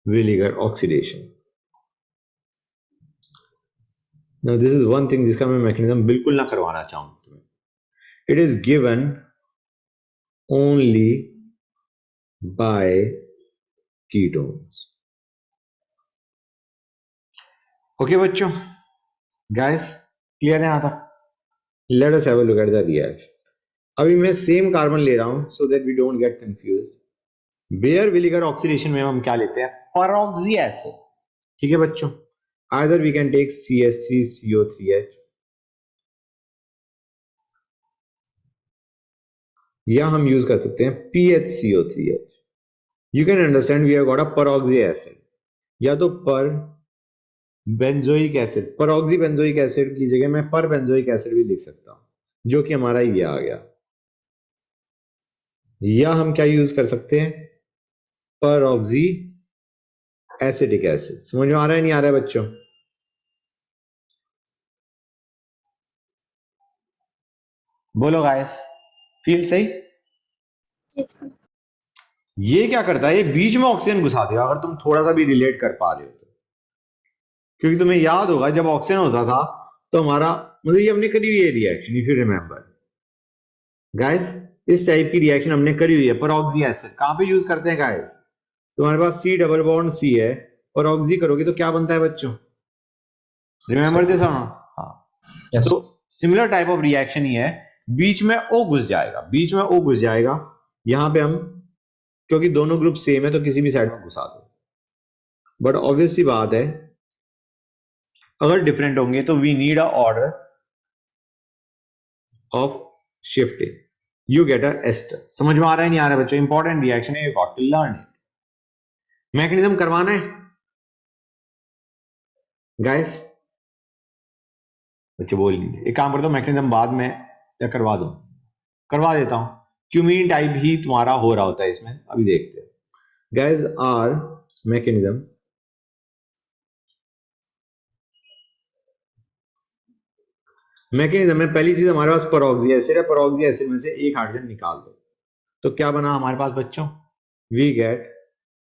Villiger oxidation. Now this is one thing जिसका मैं मैकेनिज्म बिल्कुल ना करवाना चाहूं तुम्हें। It is given only by ketones. Okay बच्चों, गाइस क्लियर है यहां तक? Let us have a look at the reaction. अभी मैं सेम कार्बन ले रहा हूं so that we don't get confuse. Baeyer vinegar oxidation में हम क्या लेते हैं? परऑक्सी एसिड। ठीक है बच्चों, either we can take CH3CO3H या हम यूज कर सकते हैं PHCO3H। You can understand we have got a peroxy acid, या तो perbenzoic acid, peroxy benzoic acid की जगह मैं पर बेंजोइक एसिड भी लिख सकता हूं, जो कि हमारा ये आ गया। या हम क्या यूज कर सकते हैं? परऑक्सी एसिडिक एसिड। समझ में आ रहा है नहीं आ रहा है बच्चों? बोलो गाइस, फील सही? Yes, sir. ये क्या करता है, ये बीच में ऑक्सीजन घुसा देगा, अगर तुम थोड़ा सा भी रिलेट कर पा रहे हो तो। क्योंकि तुम्हें याद होगा जब ऑक्सीजन होता था तो हमारा, मतलब ये हमने करी हुई है reaction, if you remember guys, इस टाइप की रिएक्शन हमने करी हुई है। परऑक्सी एसिड कहां पे यूज करते हैं गाइस? तुम्हारे पास C डबल बॉन्ड C है, परऑक्सी करोगे तो क्या बनता है बच्चों? रिमेंबर दिस और नॉट? हाँ। यस तो सिमिलर टाइप ऑफ रिएक्शन ही है, बीच में O घुस जाएगा, बीच में O घुस जाएगा। यहां पे हम, क्योंकि दोनों ग्रुप सेम है तो किसी भी साइड में घुसा दो, बट ऑब्वियस सी बात है अगर डिफरेंट होंगे तो we need a order of shifting, you get a ester. समझ में आ रहा है नहीं आ रहा है बच्चों? इंपॉर्टेंट रिएक्शन है, you got to learn it. Mechanism करवाना है गाइस? बच्चे बोल लीजिए, एक काम करता हूं, मैकेनिज्म बाद में या करवा दूं? करवा देता हूं। क्यूमीन टाइप ही तुम्हारा हो रहा होता है इसमें, अभी देखते हैं। गाइस आर मैकेनिज्म, मैकेनिज्म में पहली चीज हमारे पास परऑक्सी एसिड है, परऑक्सी एसिड में से एक हाइड्रोजन निकाल दो तो क्या बना हमारे पास बच्चों? वी गेट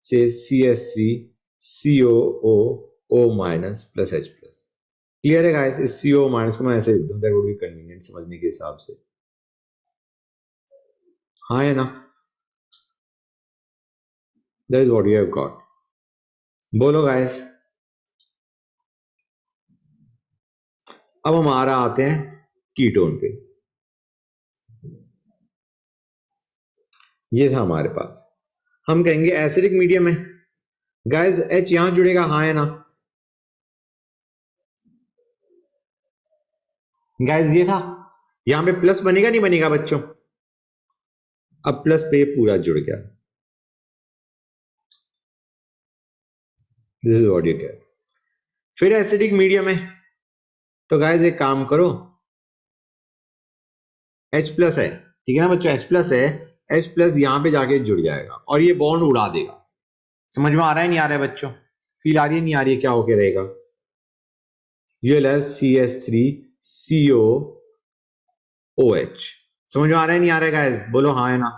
से CH3COO minus plus H plus. Clear है गाइस? इस CO माइनस को मैं ऐसे लिख दूं, दैट वुड बी कन्वीनियंट समझने के हिसाब से, हाँ है ना? That is what you have got. बोलो गाइस। अब हमारा आते हैं कीटोन पे। ये था हमारे पास, हम कहेंगे एसिडिक मीडियम है गाइस H यहां जुड़ेगा, हाँ है ना? गाइस ये था, यहां पे प्लस बनेगा नहीं बनेगा बच्चों? अब प्लस पे पूरा जुड़ गया। This is what you gate. फिर एसिडिक मीडियम है, तो गाइस एक काम करो, H प्लस है, ठीक है ना बच्चों? H प्लस है, H प्लस यहां पे जाके जुड़ जाएगा और ये बॉन्ड उड़ा देगा। समझ में आ रहा है नहीं आ रहा है बच्चों? फील आ रही है नहीं आ रही है? क्या होके रहेगा? You will have CH3CO OH। समझ में आ रहा है नहीं आ रहा है गाइस? बोलो हाँ है ना?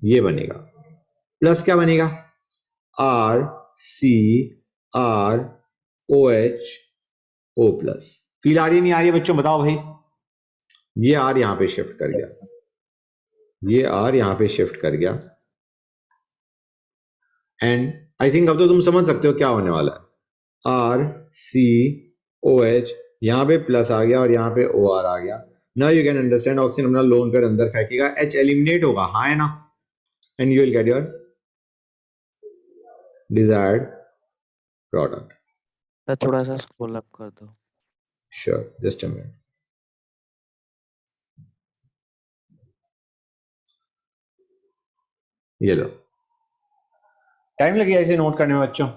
ये बनेगा, प्लस क्या बनेगा? RCROH O plus. फील आ रही है नहीं आ रही है बच्चों? बताओ भाई। ये R यहां पे शिफ्ट कर गया, ये R यहां पे शिफ्ट कर गया, एंड आई थिंक अब तो तुम समझ सकते हो क्या होने वाला है। RCOH यहां पे प्लस आ गया और यहां पे OR आ गया। Now you can understand, oxygen अपना लोन कर अंदर फेंकेगा, H एलिमिनेट होगा, हाँ है ना? And you will get your desired product. Sir थोड़ा सा स्क्रॉल अप कर दो। Sure, just a minute. ये लो, टाइम लगेगा इसे नोट करने में बच्चों,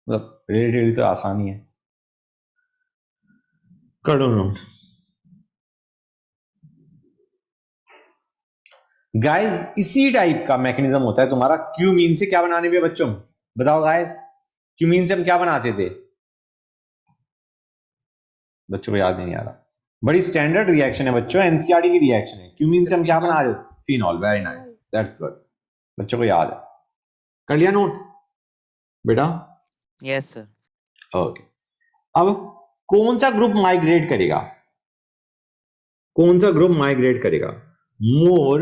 मतलब रिलेटिवली तो आसानी है, कर दो नोट। गाइस इसी टाइप का मैकेनिज्म होता है तुम्हारा क्यू मीन से क्या बनाने पे बच्चों? बताओ गाइस, क्यू मीन से हम क्या बनाते थे? बच्चों को याद नहीं आ रहा। बड़ी स्टैंडर्ड रिएक्शन है बच्चों, एनसीईआरटी की रिएक्शन है। क्यू मीन से हम क्या बना रहे हो? Phenol. Very nice, that's good, बच्चों को याद है। कर लिया नोट बेटा? Yes sir. ओके, अब कौन सा ग्रुप माइग्रेट करेगा? कौन सा ग्रुप माइग्रेट करेगा? More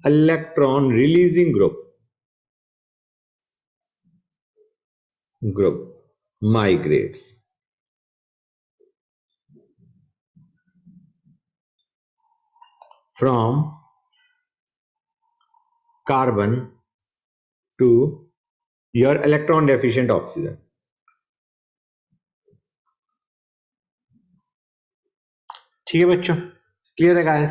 electron releasing group migrates from carbon to your electron deficient oxygen। ठीक है बच्चों, क्लियर है गाइस?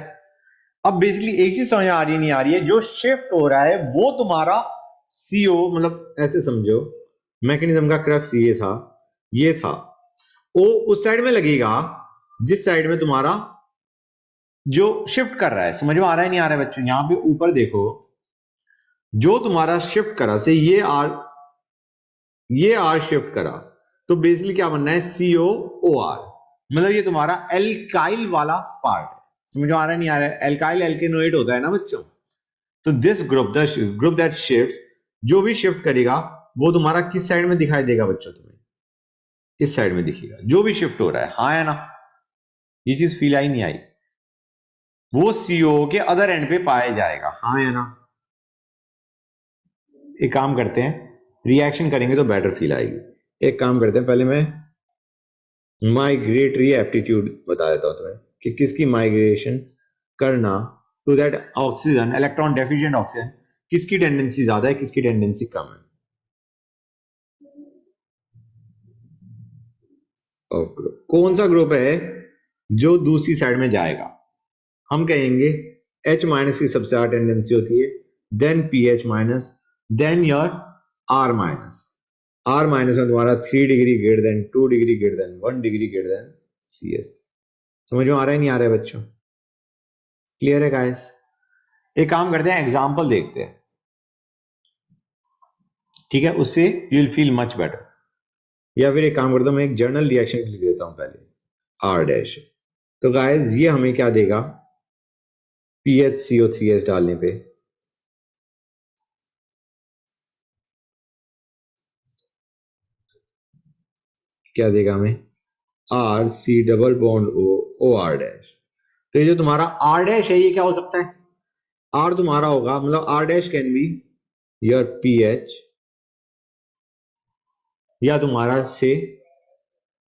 अब बेसिकली एक चीज समझ आ रही नहीं आ रही है, जो शिफ्ट हो रहा है वो तुम्हारा CO, मतलब ऐसे समझो मैकेनिज्म का क्रक्स ये था, वो उस साइड में लगेगा जिस साइड में तुम्हारा जो शिफ्ट कर रहा है। समझ में आ रहा है नहीं आ रहा है बच्चों? यहां पे ऊपर देखो, जो तुम्हारा शिफ्ट करा से ये आर शिफ्ट करा, तो बेसिकली क्या बनना है? COOR, मतलब ये तुम्हारा एल्काइल वाला पार्ट है। समझ में आ रहा है नहीं आ रहा है? एल्काइल एल्केनोइड होता है ना बच्चों, तो this group, the group that shift, जो भी शिफ्ट करेगा वो तुम्हारा किस साइड में दिखाई देगा बच्चों? तुम्हें इस साइड में दिखेगा, जो भी शिफ्ट हो रहा है, हाँ है ना? ये चीज फील आई नहीं आई? वो CO के अदर एंड पे पाया जाएगा, हाँ है ना? एक काम करते हैं, रिएक्शन करेंगे तो बेटर फील आएगी। एक काम करते हैं, पहले मैं माइग्रेटरी एप्टीट्यूड बता देता हूं तुम्हें कि किसकी माइग्रेशन करना to that oxygen, electron deficient oxygen, किसकी टेंडेंसी ज्यादा है, किसकी टेंडेंसी कम है। कौन सा ग्रुप है जो दूसरी साइड में जाएगा? हम कहेंगे H माइनस की सबसे ज्यादा टेंडेंसी होती है, then PH minus, then your R minus. R minus में तुम्हारा 3 degree greater than, 2 degree greater than, 1 degree greater than CS। समझ में आ रहा है नहीं आ रहा है बच्चों? क्लियर है गाइस? एक काम करते हैं, एग्जांपल देखते हैं, ठीक है? उससे you will feel much better. या फिर एक काम करता हूं, मैं एक जर्नल रिएक्शन लिख देता हूं पहले, R डैश। तो गाइस ये हमें क्या देगा? PHCO3S डालने पे क्या देगा हमें? RC double bond OR dash. तो ये जो तुम्हारा R डैश है, ये क्या हो सकता है? R तुम्हारा होगा, मतलब R dash can be your PH, या तुम्हारा से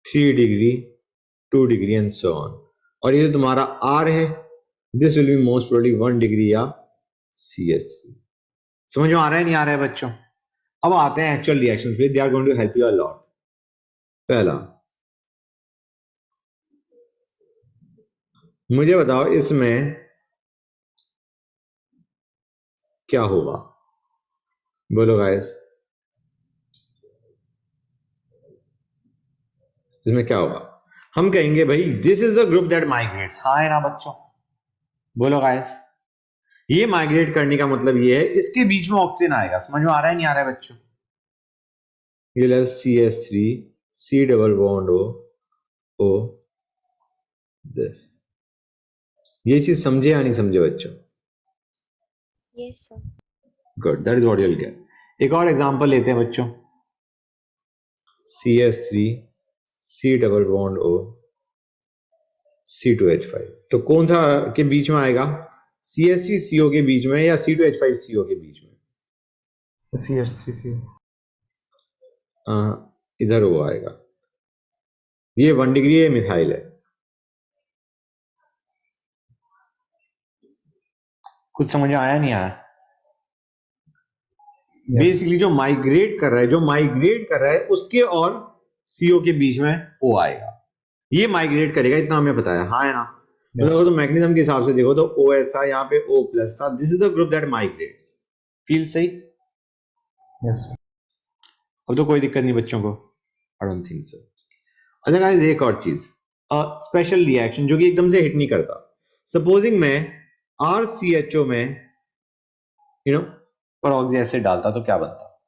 3 degree, 2 degree and so on. और ये जो तुम्हारा R है, this will be most probably 1 degree या CS। समझ में आ रहा है नहीं आ रहा है बच्चों? अब आते हैं एक्चुअल रिएक्शन पे, they are going to help you a lot. पहला, मुझे बताओ इसमें क्या होगा, बोलो गाइस, इसमें क्या होगा? हम कहेंगे भाई this is the group that migrates, हाँ है ना बच्चों? बोलो गाइस, ये माइग्रेट करने का मतलब ये है इसके बीच में ऑक्सीजन आएगा। समझ में आ रहा है नहीं आ रहा है बच्चों? you'll have CH3, C double bond O this। ये चीज समझे या नहीं समझे बच्चों? Yes, sir. Good, that is what you'll get। एक और एग्जांपल लेते हैं बच्चों, CH3, C double bond O C2H5। तो कौन सा के बीच में आएगा? CH3CO के बीच में या C2H5CO के बीच में? CH3C। इधर वो आएगा, ये 1 डिग्री है, मिथाइल है। कुछ समझ में आया नहीं आया? बेसिकली जो माइग्रेट कर रहा है उसके और सीओ के बीच में ओ आएगा, ये माइग्रेट करेगा, इतना हमें पता है, हाँ है ना? मतलब अगर तो मैग्नीज्म के हिसाब से देखो तो ओ एस था, यहाँ पे ओ प्लस था, this is the group that migrates. Feel सही? यस। अब तो कोई दिक्कत नहीं बच्चों को, आई डोंट थिंक सो। अच्छा गाइस, एक और चीज, स्पेशल रिएक्शन जो कि एकदम से हिट नहीं करता। सपोजिंग मैं RCHO में पेरोक्सी एसिड डालता तो क्या बनता,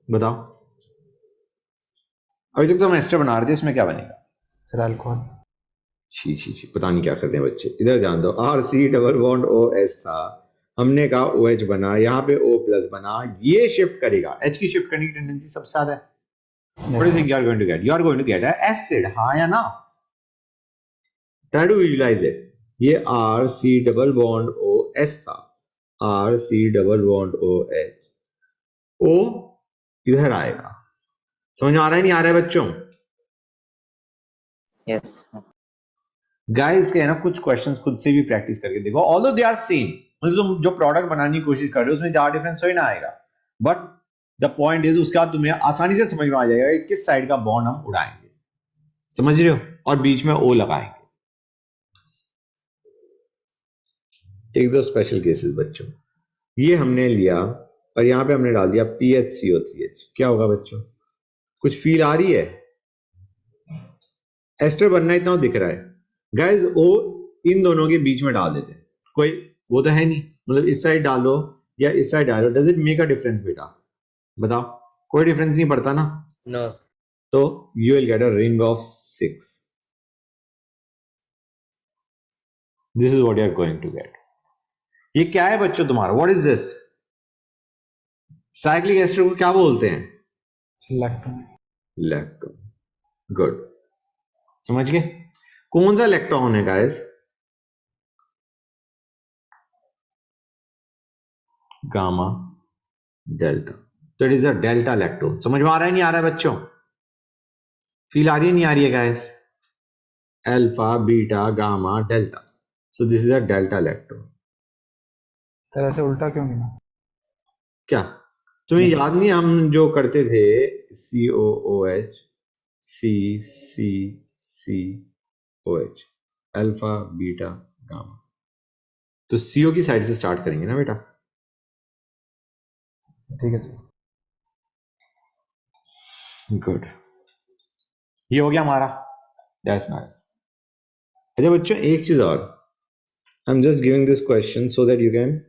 बताओ? अभी तक तो हम एस्टर बना रहे थे, इसमें क्या बनेगा? Sir alcohol. छी छी छी, पता नहीं क्या कर रहे हैं बच्चे। इधर ध्यान दो, RC डबल बॉन्ड OS था, हमने कहा OH बना, यहाँ पे O प्लस बना, ये शिफ्ट करेगा, H की शिफ्ट करने की टेंडेंसी सबसे ज्यादा है। What do you think you are going to get? You are going to get an acid, हाँ या ना? Try to visualize it। ये RC डबल बॉन्ड OS था, RC double bond OH, O इधर आएगा। समझ में आ रहा है नहीं आ रहा है बच्चों? Yes. गाइस के है ना, कुछ क्वेश्चंस खुद से भी प्रैक्टिस करके देखो, ऑल्दो दे आर सेम, मतलब तुम जो प्रोडक्ट बनाने की कोशिश कर रहे हो उसमें ज्यादा डिफरेंस ही ना आएगा, बट द पॉइंट इज उसके बाद तुम्हें आसानी से समझ में आ जाएगा कि किस साइड का बॉन्ड हम उड़ाएंगे, समझ रहे हो? और बीच में ओ लगाएंगे। एक दो स्पेशल केसेस बच्चों, ये हमने लिया और यहां पे हमने डाल दिया PHCO3H, क्या होगा बच्चों? कुछ फील आ रही है? एस्टर बनना इतना दिख रहा है गाइस, ओ इन दोनों के बीच में डाल देते हैं, कोई वो तो है नहीं, मतलब इस साइड डालो या इस साइड डालो, does it make a difference बेटा? बताओ, कोई डिफरेंस नहीं पड़ता ना? No. तो you will get a ring of 6। This is what you are going to get. ये क्या है बच्चों तुम्हारा? What is this? Cyclic ester को क्या बोलते हैं? लैक्टोन। लैक्टोन। गुड, समझ गए? कौन सा लैक्टोन है गाइस? गामा डेल्टा, तो it is a delta lactone. समझ में आ रहा है नहीं आ रहा है बच्चों? फील आ रही है नहीं आ रही है guys? Alpha beta gamma delta, so this is a delta lactone. तरह से उल्टा क्यों गिना? क्या तुम्हें याद नहीं, हम जो करते थे COOH C C C OH, alpha beta gamma, तो CO की साइड से स्टार्ट करेंगे ना बेटा? ठीक है सर। गुड, ये हो गया हमारा, दैट्स नाइस। अच्छा बच्चों, एक चीज और, I am just giving this question so that you can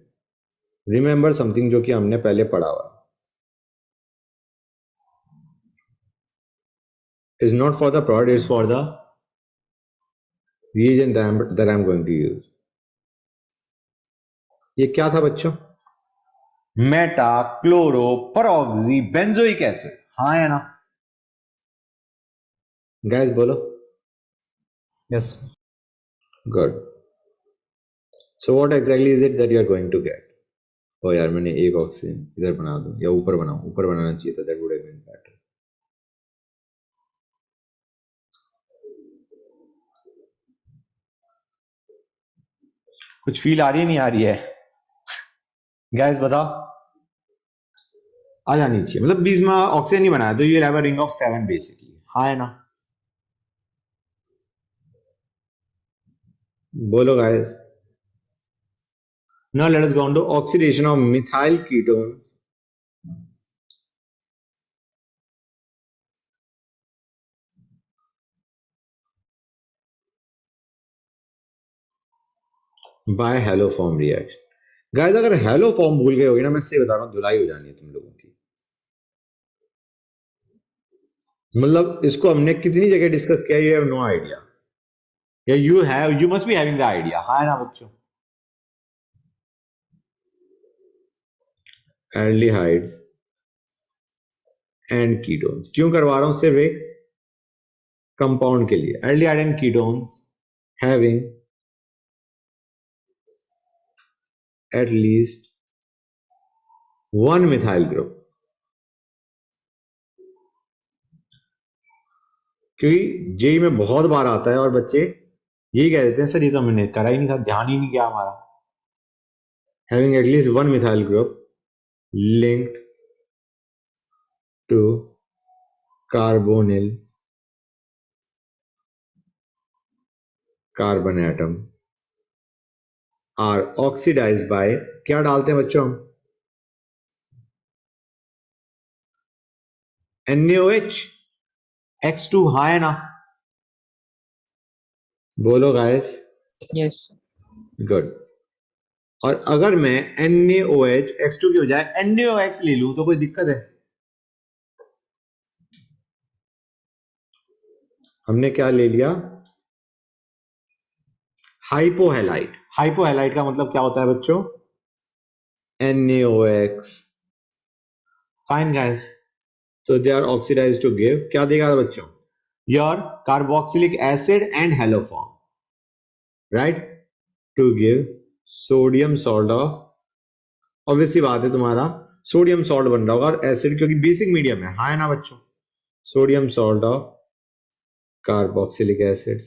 remember something जो कि हमने पहले पढ़ा हुआ है। Is not for the product, is for the reagent that I'm going to use। ये क्या था बच्चों? Meta chloro peroxy benzoic acid, हाँ है ना? गैस बोलो। Yes. Good, so what exactly is it that you are going to get? ओ यार, मैंने एक ऑक्सीजन इधर बना दूं या ऊपर बनाऊं? ऊपर बनाना चाहिए था, that would have been better. कुछ फील आ रही है नहीं आ रही है? गैस बताओ, आ जानी चाहिए, मतलब बीच में ऑक्सीजन नहीं बनाया तो ये have a ring of 7 basically, हाँ है ना? बोलो guys. Now let us go on to oxidation of methyl ketones by haloform reaction. Guys अगर हेलो फॉर्म भूल गए होगे ना, मैं सही बता रहा हूँ, धुलाई हो जानी है तुम लोगों की। मतलब इसको हमने कितनी जगह डिस्कस किया, यू हैव नो आइडिया, या you must be having the idea, हाँ ना बच्चों? एल्डिहाइड्स एंड कीटोन्स क्यों करवा रहा हूं? सिर्फ एक कंपाउंड के लिए, aldehyde and ketones having at least one methyl group, क्योंकि जेई में बहुत बार आता है और बच्चे यही कह देते हैं सर ये तो हमने करा ही नहीं था, ध्यान ही नहीं किया हमारा। Having at least one methyl group linked to carbonyl carbon atom are oxidized by, क्या डालते हैं बच्चों हम? NaOH X2, हाँ है ना? बोलो गाइस। Yes. गुड। और अगर मैं NaOH X2 की बजाय NaOX ले लूं तो कोई दिक्कत है? हमने क्या ले लिया? हाइपोहैलाइड। हाइपोहैलाइड का मतलब क्या होता है बच्चों? NaOX। Fine guys, so they are oxidized to give, क्या देगा बच्चों? Your carboxylic acid and haloform, right, to give sodium salt of, obviously बात है तुम्हारा सोडियम सॉल्ट बन रहा होगा और एसिड क्योंकि बेसिक मीडियम है, हाँ है ना बच्चों? Sodium salt of carboxylic acids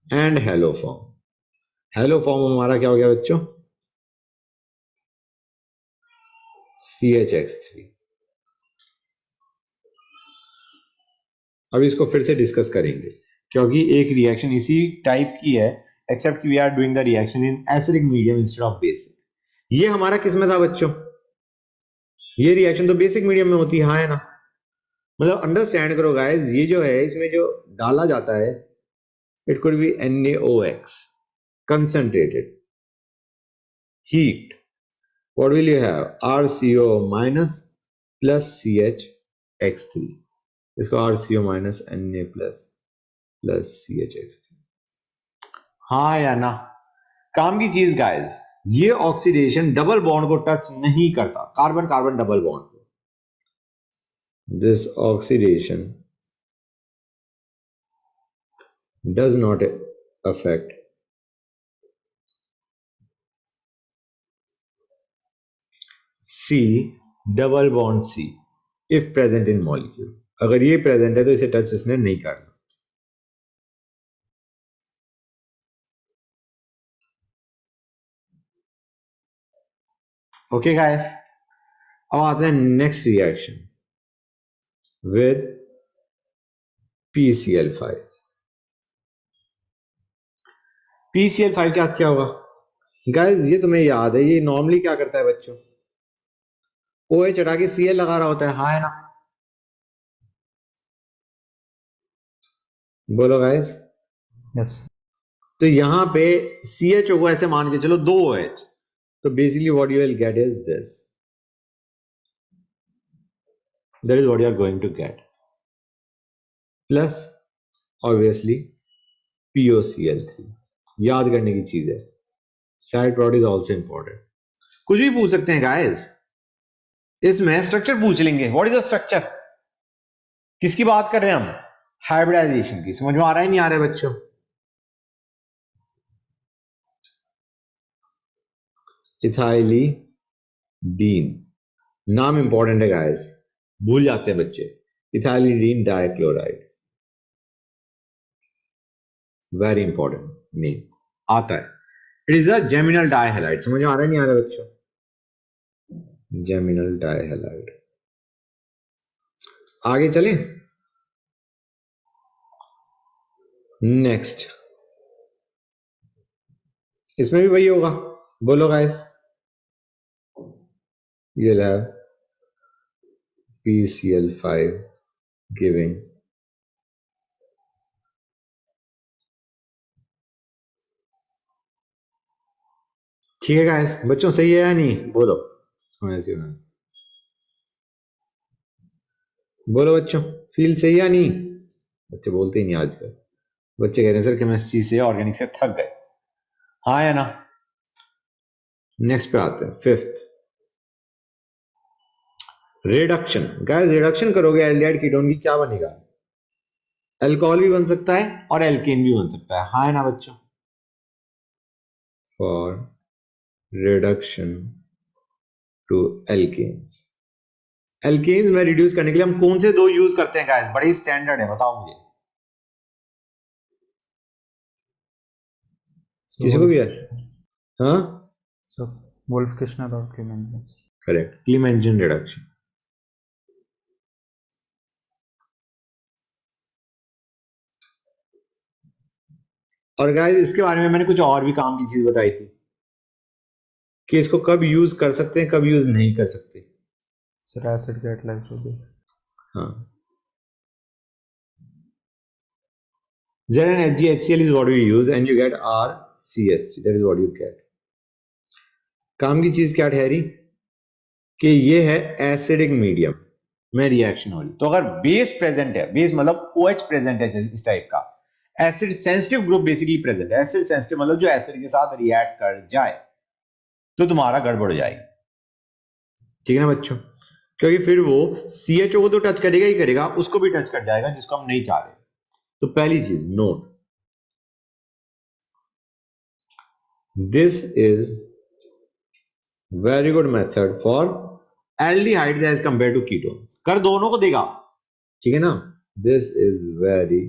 and haloform. Haloform हमारा क्या हो गया बच्चों? CHX3। अब इसको फिर से डिस्कस करेंगे क्योंकि एक रिएक्शन इसी टाइप की है, except we are doing the reaction in acidic medium instead of basic. ये हमारा किस में था बच्चों? ये रिएक्शन तो बेसिक मीडियम में होती है, हाँ है ना? मतलब अंडरस्टैंड करो गाइस, ये जो है इसमें जो डाला जाता है, it could be NaOX concentrated heat, what will you have? RCO minus plus CHX3, इसको RCO minus Na plus CHX3, हाँ या ना? काम की चीज गाइस, ये ऑक्सीडेशन डबल बॉन्ड को टच नहीं करता, कार्बन कार्बन डबल बॉन्ड को। This oxidation does not affect C double bond C if present in molecule। अगर ये प्रेजेंट है तो इसे टच इसने नहीं करना। ओके गाइस, अब आते हैं next reaction with PCl5। PCl5 क्या होगा गाइस? ये तुम्हें याद है, ये नॉर्मली क्या करता है बच्चों? OH हटा के Cl लगा रहा होता है, हाँ है ना? बोलो गाइस। यस। तो यहां पे CHO को ऐसे मान के चलो 2 OH, तो basically what you will get is this, that is what you are going to get, plus obviously POCl3। याद करने की चीज है, side product is also important. कुछ भी पूछ सकते हैं गाइस, इसमें स्ट्रक्चर पूछ लेंगे, व्हाट इज द स्ट्रक्चर, किसकी बात कर रहे हैं हम? हाइब्रिडाइजेशन की। समझ में आ रहा है नहीं आ रहा है बच्चों? इथाइलिडीन, नाम इंपॉर्टेंट है गाइस, भूल जाते हैं बच्चे। Ethylidene dichloride, very important name आता है. It is a geminal dihalide. समझ में आ रहा है नहीं आ रहा बच्चों? Geminal dihalide. आगे चलें. नेक्स्ट इसमें भी वही होगा. बोलो guys. you'll have PCl5 giving ठीक है गाइस. बच्चों सही है या नहीं? बोलो. बोलो बच्चों, फील सही है या नहीं? बच्चे बोलते ही नहीं आजकल. बच्चे कह रहे हैं सर केमिस्ट्री से ऑर्गेनिक से थक गए. हाँ या ना? नेक्स्ट पे आते हैं. Fifth reduction. गाइस रिडक्शन करोगे एल्डिहाइड कीटोन की क्या बनेगा? अल्कोहल भी बन सकता है और एल्केन भी बन सकता है. हाँ है ना बच्चों? For reduction to alkanes. Alkanes में रिड्यूस करने के लिए हम कौन से दो यूज करते हैं गाइस? बड़े स्टैंडर्ड है, बताओ मुझे. किसी को भी है? हाँ So Wolff-Kishner और Clemenza. करेक्ट. क्लीमेंजन रिडक्शन. और गाइस इसके बारे में मैंने कुछ और भी काम की चीज बताई थी कि इसको कब यूज कर सकते हैं, कब यूज नहीं कर सकते. So acid catalyzed with this. हाँ. ZnHgHCl is what we use and you get RCS3. That is what you get. काम की चीज क्या ठहरी कि ये है एसिडिक मीडियम में रिएक्शन हो रही. तो अगर बेस प्रेजेंट है, बेस मतलब OH प्रेजेंट है इस टाइप का, acid sensitive group basically present है. एसिड सेंसिटिव मतलब जो एसिड के साथ रिएक्ट कर जाए तो तुम्हारा गड़बड़ हो जाएगी. ठीक है ना बच्चों? क्योंकि फिर वो CHO को तो टच करेगा ही करेगा, उसको भी टच कर जाएगा जिसको हम नहीं चाह रहे. तो पहली चीज note, this is very good method for aldehydes as compare to ketones. कर दोनों को देगा. ठीक है ना? This is very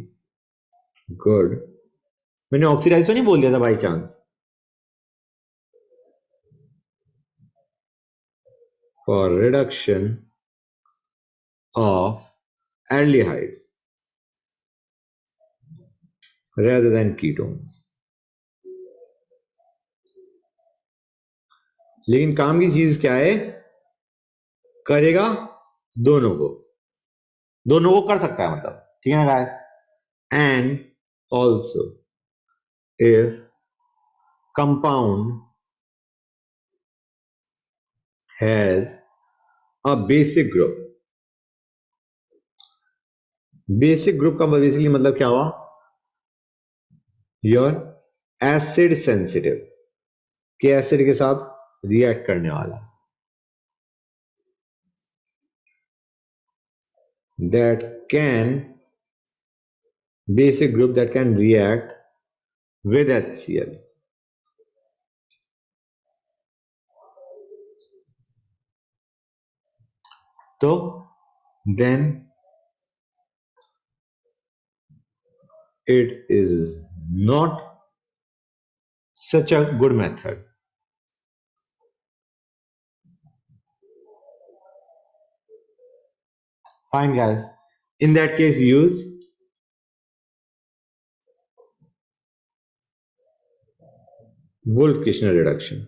good. मैंने ऑक्सीडाइज तो नहीं बोल दिया था by chance? For reduction of aldehydes rather than ketones. लेकिन काम की चीज क्या है? करेगा दोनों को. दोनों को कर सकता है मतलब. ठीक है ना guys? And also if compound has a basic group. Basic group का बेसिकली मतलब क्या हुआ? योर एसिड सेंसिटिव के एसिड के साथ रिएक्ट करने वाला. That can basic group that can react with HCl. So then it is not such a good method. Fine guys, in that case use Wolff-Kishner reduction.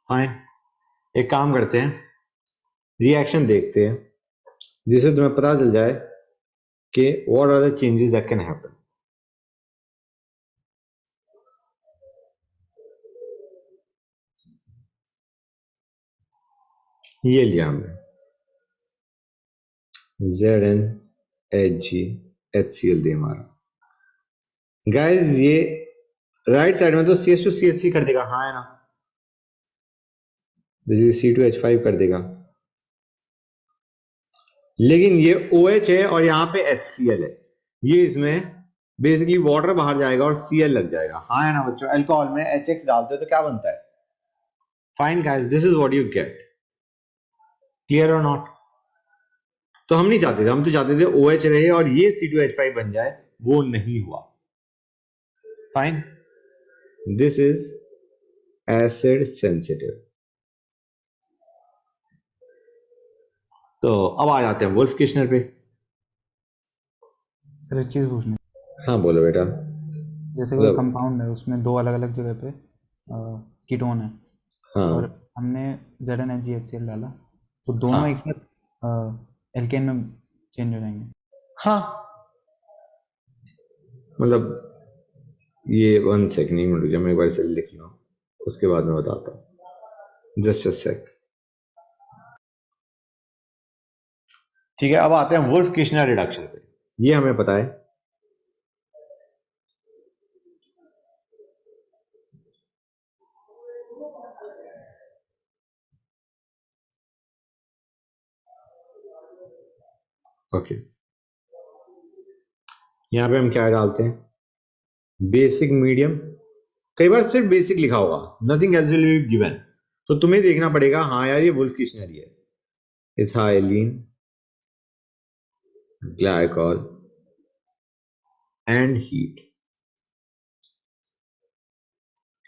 Fine. एक काम करते हैं, reaction देखते हैं जिससे तुम्हें पता चल जाए कि what are the changes that can happen. ये लिया हमने ZnHgHCl दे हमारा. गाइस ये राइट साइड में तो CH2CH3 कर देगा. हाँ है ना? C2H5 कर देगा. लेकिन ये OH है और यहाँ पे HCl है. ये इसमें बेसिकली वाटर बाहर जाएगा और Cl लग जाएगा. हाँ है ना बच्चों? अल्कोहल में HX डालते हो तो क्या बनता है? Fine guys, this is what you gate. Clear और नॉट? तो हम नहीं चाहते थे, हम तो चाहते थे OH रहे और ये C2H5 बन जाए, वो नहीं हुआ। Fine, this is acid sensitive. तो अब आ जाते हैं वुल्फ किशनर पे। सर एक चीज़ पूछनी, हाँ बोलो बेटा। जैसे कोई मतलब कंपाउंड है उसमें दो अलग अलग जगह पे कीटोन है हाँ और हमने ZnHgHCl डाला, तो दोनों हाँ एक साथ एल्केन में चेंज हो जाएंगे। हाँ, मतलब ये 1 सेकंड, नहीं रुक जा, मैं एक बार से लिख लूँ, उसके बाद मैं बताता हूँ। जस्ट अ सेक। ठीक है, अब आते हैं वुल्फ किशनर रिडक्शन पे। ये हमें पता है। ओके, यहाँ पे हम क्या डालते हैं? Basic medium. कई बार सिर्फ बेसिक लिखा होगा, nothing else will be given, तो तुम्हें देखना पड़ेगा हाँ यार ये वुल्फ किशनर ही है। Ethylene glycol and heat.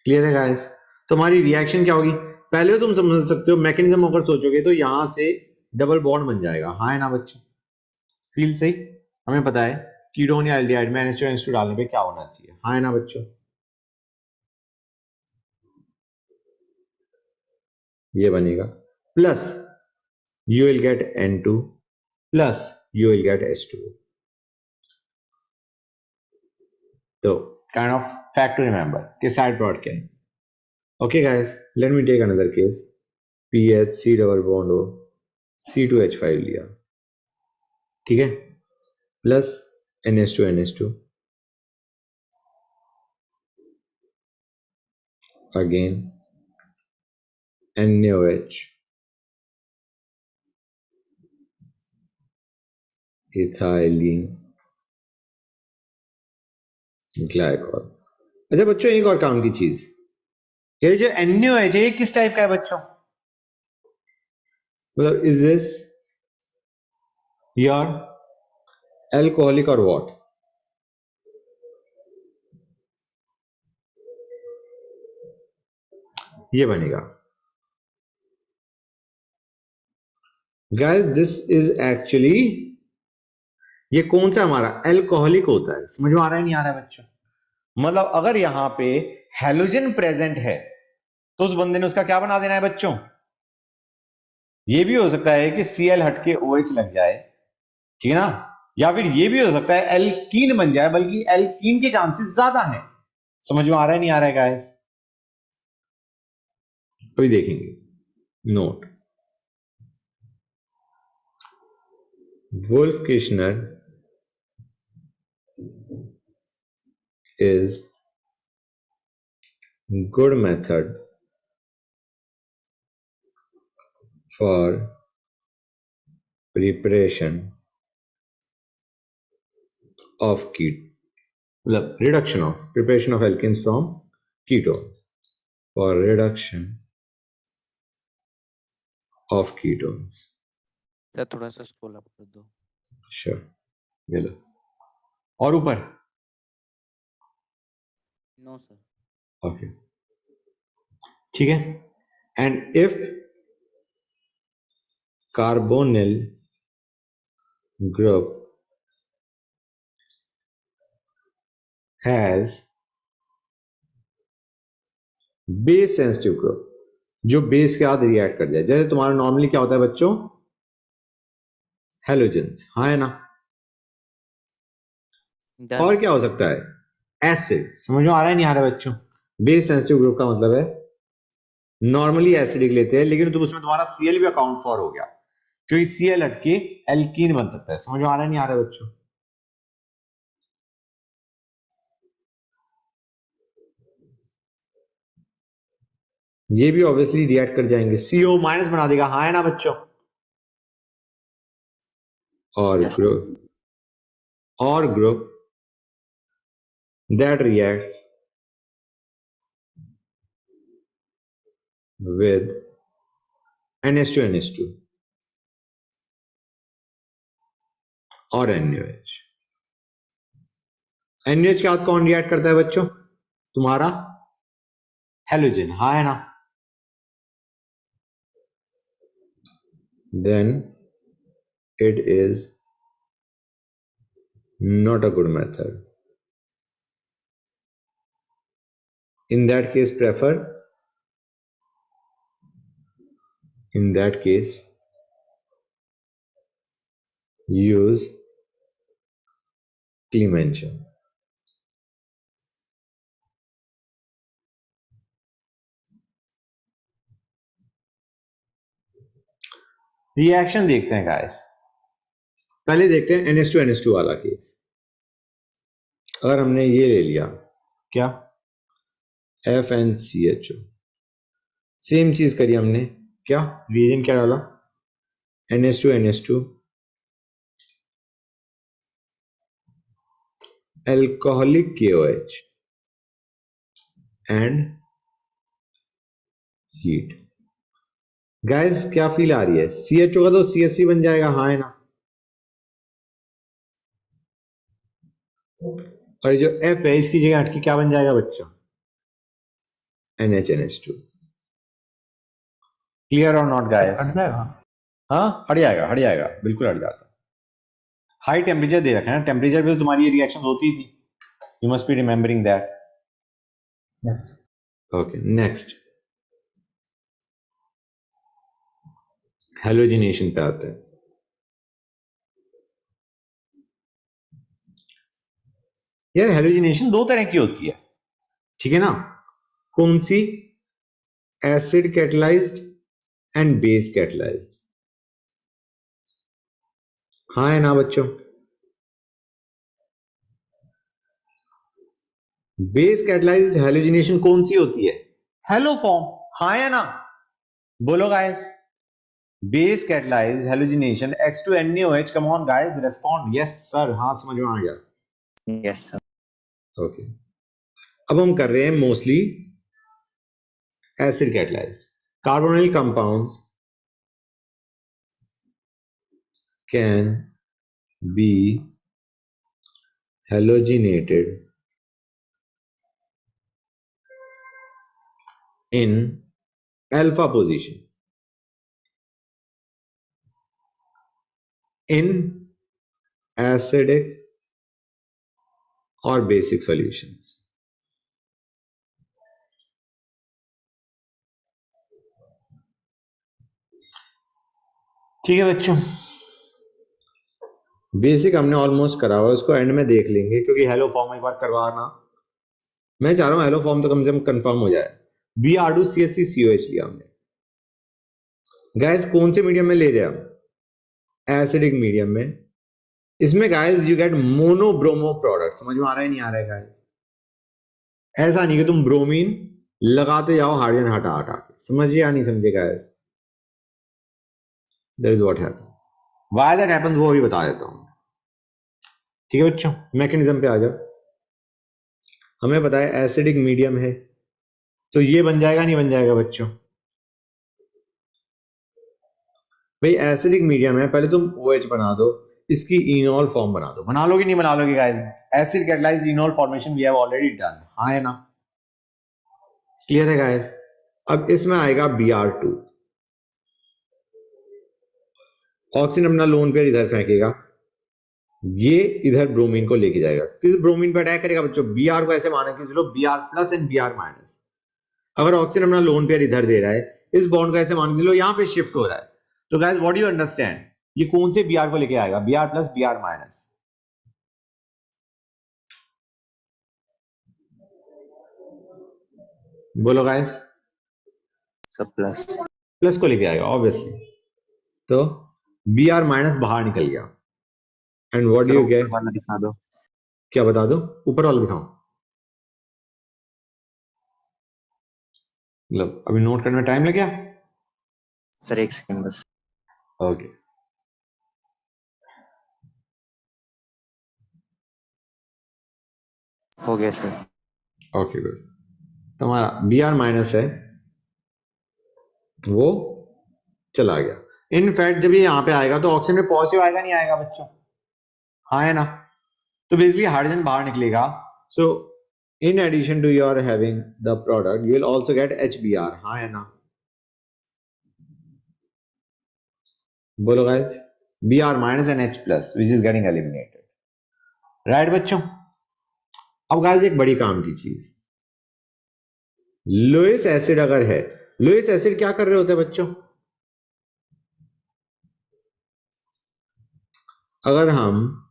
Clear है गाइस? तुम्हारी रिएक्शन क्या होगी? पहले तो तुम समझ सकते हो, मैकेनिज्म अगर सोचोगे तो यहां से डबल बॉन्ड बन जाएगा। हाँ है ना बच्चों? फील सही? हमें पता है कीटोन या एल्डिहाइड में NH2 डालने पे क्या होना चाहिए। हाँ है ना बच्चों? ये बनेगा plus you will get N2 plus you will get H2O. तो kind of fact to remember कि side product क्या है। Okay guys, let me take another case. PH C double bond O C2H5 लिया, ठीक है, plus NH2 again NaOH ethylene glycol. अच्छा बच्चों, एक और काम की चीज, ये जो NaOH है ये किस टाइप का है बच्चों? मतलब इज दिस योर अल्कोहलिक और व्हाट? ये बनेगा गाइस, दिस इज एक्चुअली, ये कौन सा हमारा अल्कोहलिक होता है। समझ में आ रहा है नहीं आ रहा है बच्चों? मतलब अगर यहां पे हेलोजन प्रेजेंट है तो उस बंदे ने उसका क्या बना देना है बच्चों? ये भी हो सकता है कि Cl हट के OH लग जाए, ठीक है ना, या फिर ये भी हो सकता है एल्कीन बन जाए, बल्कि एल्कीन के चांसेस ज्यादा हैं। समझ में आ रहा है नहीं आ रहा है गाइस? अभी देखेंगे। Note, Wolff Kishner is good method for preparation of मतलब reduction of preparation of alkenes from ketones, for reduction of ketones. Sir थोड़ा सा स्क्रॉल अप कर दो। Sure, ये लो और ऊपर। No sir. ओके, ठीक है। And if carbonyl group has base sensitive group, जो बेस के साथ रिएक्ट कर जाए, जैसे तुम्हारा नॉर्मली क्या होता है बच्चों? हेलोजेंस, हाँ है ना? डन और सर। क्या हो सकता है? एसिड। समझ में आ रहा है नहीं आ रहा है बच्चों? बेस सेंसिटिव ग्रुप का मतलब है नॉर्मली एसिडिक लेते हैं, लेकिन तुम उसमें तुम्हारा Cl भी अकाउंट फॉर हो गया, क्योंकि Cl हटके एल्कीन बन सकता है। समझ में आ रहा है नहीं आ रहा है बच्चों? ये भी ऑब्वियसली रिएक्ट कर जाएंगे, CO माइनस बना देगा। हाँ है ना बच्चों? और Yes. Group that reacts with NH2 और NaOH। NaOH के साथ कौन रिएक्ट करता है बच्चों? तुम्हारा हेलोजन, हाँ है ना? Then it is not a good method. In that case, use Clemenceau. Reaction देखते हैं गाइस। पहले देखते हैं NH2 वाला केस। अगर हमने ये ले लिया, क्या FnCHO, सेम चीज करी हमने, क्या रिएजेंट क्या डाला, NH2 alcoholic KOH and heat। Guys क्या फील आ रही है? CHO का तो CSC बन जाएगा, हाँ है ना? और जो F है इसकी जगह हटके क्या बन जाएगा बच्चों? NH2। क्लियर और नॉट गाइस? हट जाएगा। हाँ हट जाएगा, बिल्कुल हट जाता। हाई टेम्परेचर दे रखा है ना, टेम्परेचर पे तो तुम्हारी ये रिएक्शन होती थी। You must be remembering that. Yes. Okay, next halogenation पे आते हैं। यार हेलोजिनेशन दो तरह की होती है, ठीक है ना? कौन सी? Acid catalysed and base catalysed, हाँ है ना बच्चों? बेस कैटलाइज्ड हेलोजिनेशन कौन सी होती है? हेलो फॉर्म, हाँ है ना? बोलो guys. Base catalysed halogenation X2NaOH, come on guys respond. Yes sir, हाँ समझ में आ गया। Yes, sir. ओके, अब हम कर रहे हैं mostly acid catalysed. Carbonyl compounds can be halogenated in alpha position in acidic or basic solutions। ठीक है बच्चों, बेसिक हमने ऑलमोस्ट करा हुआ, उसको एंड में देख लेंगे क्योंकि हेलो फॉर्म एक बार करवाना, मैं चाह रहा हूं हेलो फॉर्म तो कम से कम कंफर्म हो जाए। Br2CSCCOH लिया हमने। गाइस कौन से मीडियम में ले रहे हैं हम? एसिडिक मीडियम में। इसमें गाइस यू गेट मोनोब्रोमो प्रोडक्ट। समझ में आ रहा है नहीं आ रहा है गाइस? ऐसा नहीं कि तुम ब्रोमीन लगाते जाओ हाइड्रोजन हटा हटा के, समझिए या नहीं समझे guys? That is what happens. Why that happens वो भी बता देता हूं, ठीक है बच्चों? मैकेनिज्म पे आ जाओ। हमें पता है एसिडिक मीडियम है तो ये बन जाएगा नहीं बन जाएगा बच्चों? भाई एसिडिक मीडियम है, पहले तुम OH बना दो, इसकी इनॉल फॉर्म बना दो। बना लोगे नहीं बना लोगे guys? Acid catalyzed enol formation we have already done, हाँ है ना? क्लियर है गाइस? अब इसमें आएगा Br2, ऑक्सीजन अपना लोन पेयर इधर फेंकेगा, ये इधर ब्रोमीन को लेके जाएगा, किस ब्रोमीन पे अटैक करेगा बच्चों? Br को ऐसे माने कि चलो Br+ एंड Br-। अगर ऑक्सीजन अपना लोन पेयर इधर दे रहा है, इस बॉन्ड को ऐसे मान के लो यहां पे शिफ्ट हो रहा है, तो guys what do you understand? ये कौन से Br को लेके आएगा? Br+ Br-। बोलो गाइस। So plus. प्लस को लेके आएगा ऑब्वियसली, तो Br- बाहर निकल गया and what do Sir, you ऊपर गेट? वाला दिखा दो। क्या बता दो? ऊपर वाला दिखाओ, मतलब अभी नोट करने में टाइम लग गया? सर एक सेकंड बस। ओके, हो गया सर। Okay good. तुम्हारा Br- है वो चला गया। इनफैक्ट जब ये यहाँ पे आएगा तो ऑक्सीजन में पॉजिटिव आएगा नहीं आएगा बच्चों? हाँ है ना? तो बेसिकली हाइड्रोजन बाहर निकलेगा। So in addition to your having the product you will also get HBr। हाँ है ना? बोलो guys, Br minus and H plus which is getting eliminated. Right बच्चों? अब गाइस एक बड़ी काम की चीज, लुइस एसिड अगर है, लुइस एसिड क्या कर रहे होते हैं बच्चों? अगर हम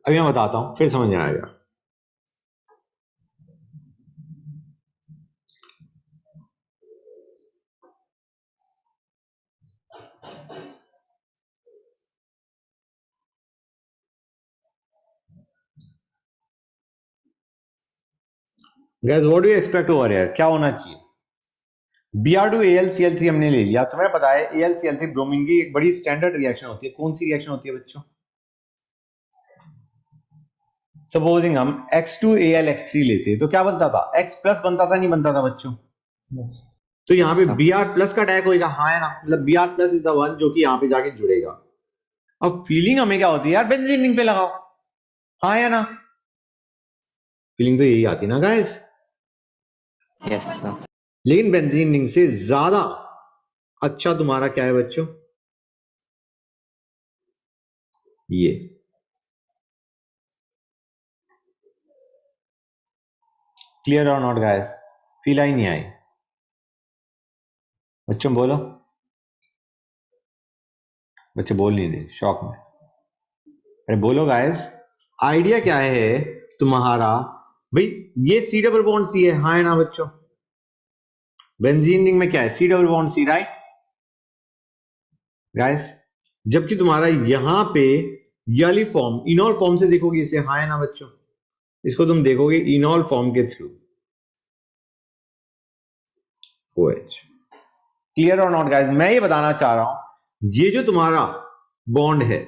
अभी मैं बताता हूं फिर समझ में आएगा। Guys what do you expect over here? क्या होना चाहिए? Br2AlCl3 हमने ले लिया। तुम्हें पता है AlCl3 ब्रोमीन की एक बड़ी स्टैंडर्ड रिएक्शन होती है। कौन सी रिएक्शन होती है बच्चों? सपोजिंग हम X2AlX3 लेते तो क्या बनता था? X प्लस बनता था नहीं बनता था बच्चों? यस तो यहाँ पे Yes, sir. Br प्लस का अटैक होगा। हाँ है ना? मतलब Br plus is the one जो कि यहाँ पे जाके जुड़ेगा। अब फीलिंग हमें क्या होती है यार? बेंजीन रिंग पे लगाओ। हाँ है ना? फीलिंग तो यही आती ना गाइस। Yes, sir. लेकिन बेंजीन रिंग से ज्यादा अच्छा तुम्हारा क्या है बच्चों? ये क्लियर और नॉट गाइस? फील आई नहीं आई? बच्चों बोलो। बच्चे बोल नहीं रहे, शॉक में। अरे बोलो गाइस, आइडिया क्या है तुम्हारा? भाई ये C डबल बॉन्ड C है। हाँ है ना बच्चों? बेंजीन रिंग में क्या है? C double bond C, right guys? जबकि तुम्हारा यहां पे ये वाली फॉर्म इनॉल फॉर्म से देखोगे इसे। हाँ है ना बच्चों? इसको तुम देखोगे इनॉल फॉर्म के थ्रू। OH। क्लियर और नॉट गाइस? मैं ये बताना चाह रहा हूं ये जो तुम्हारा बॉन्ड है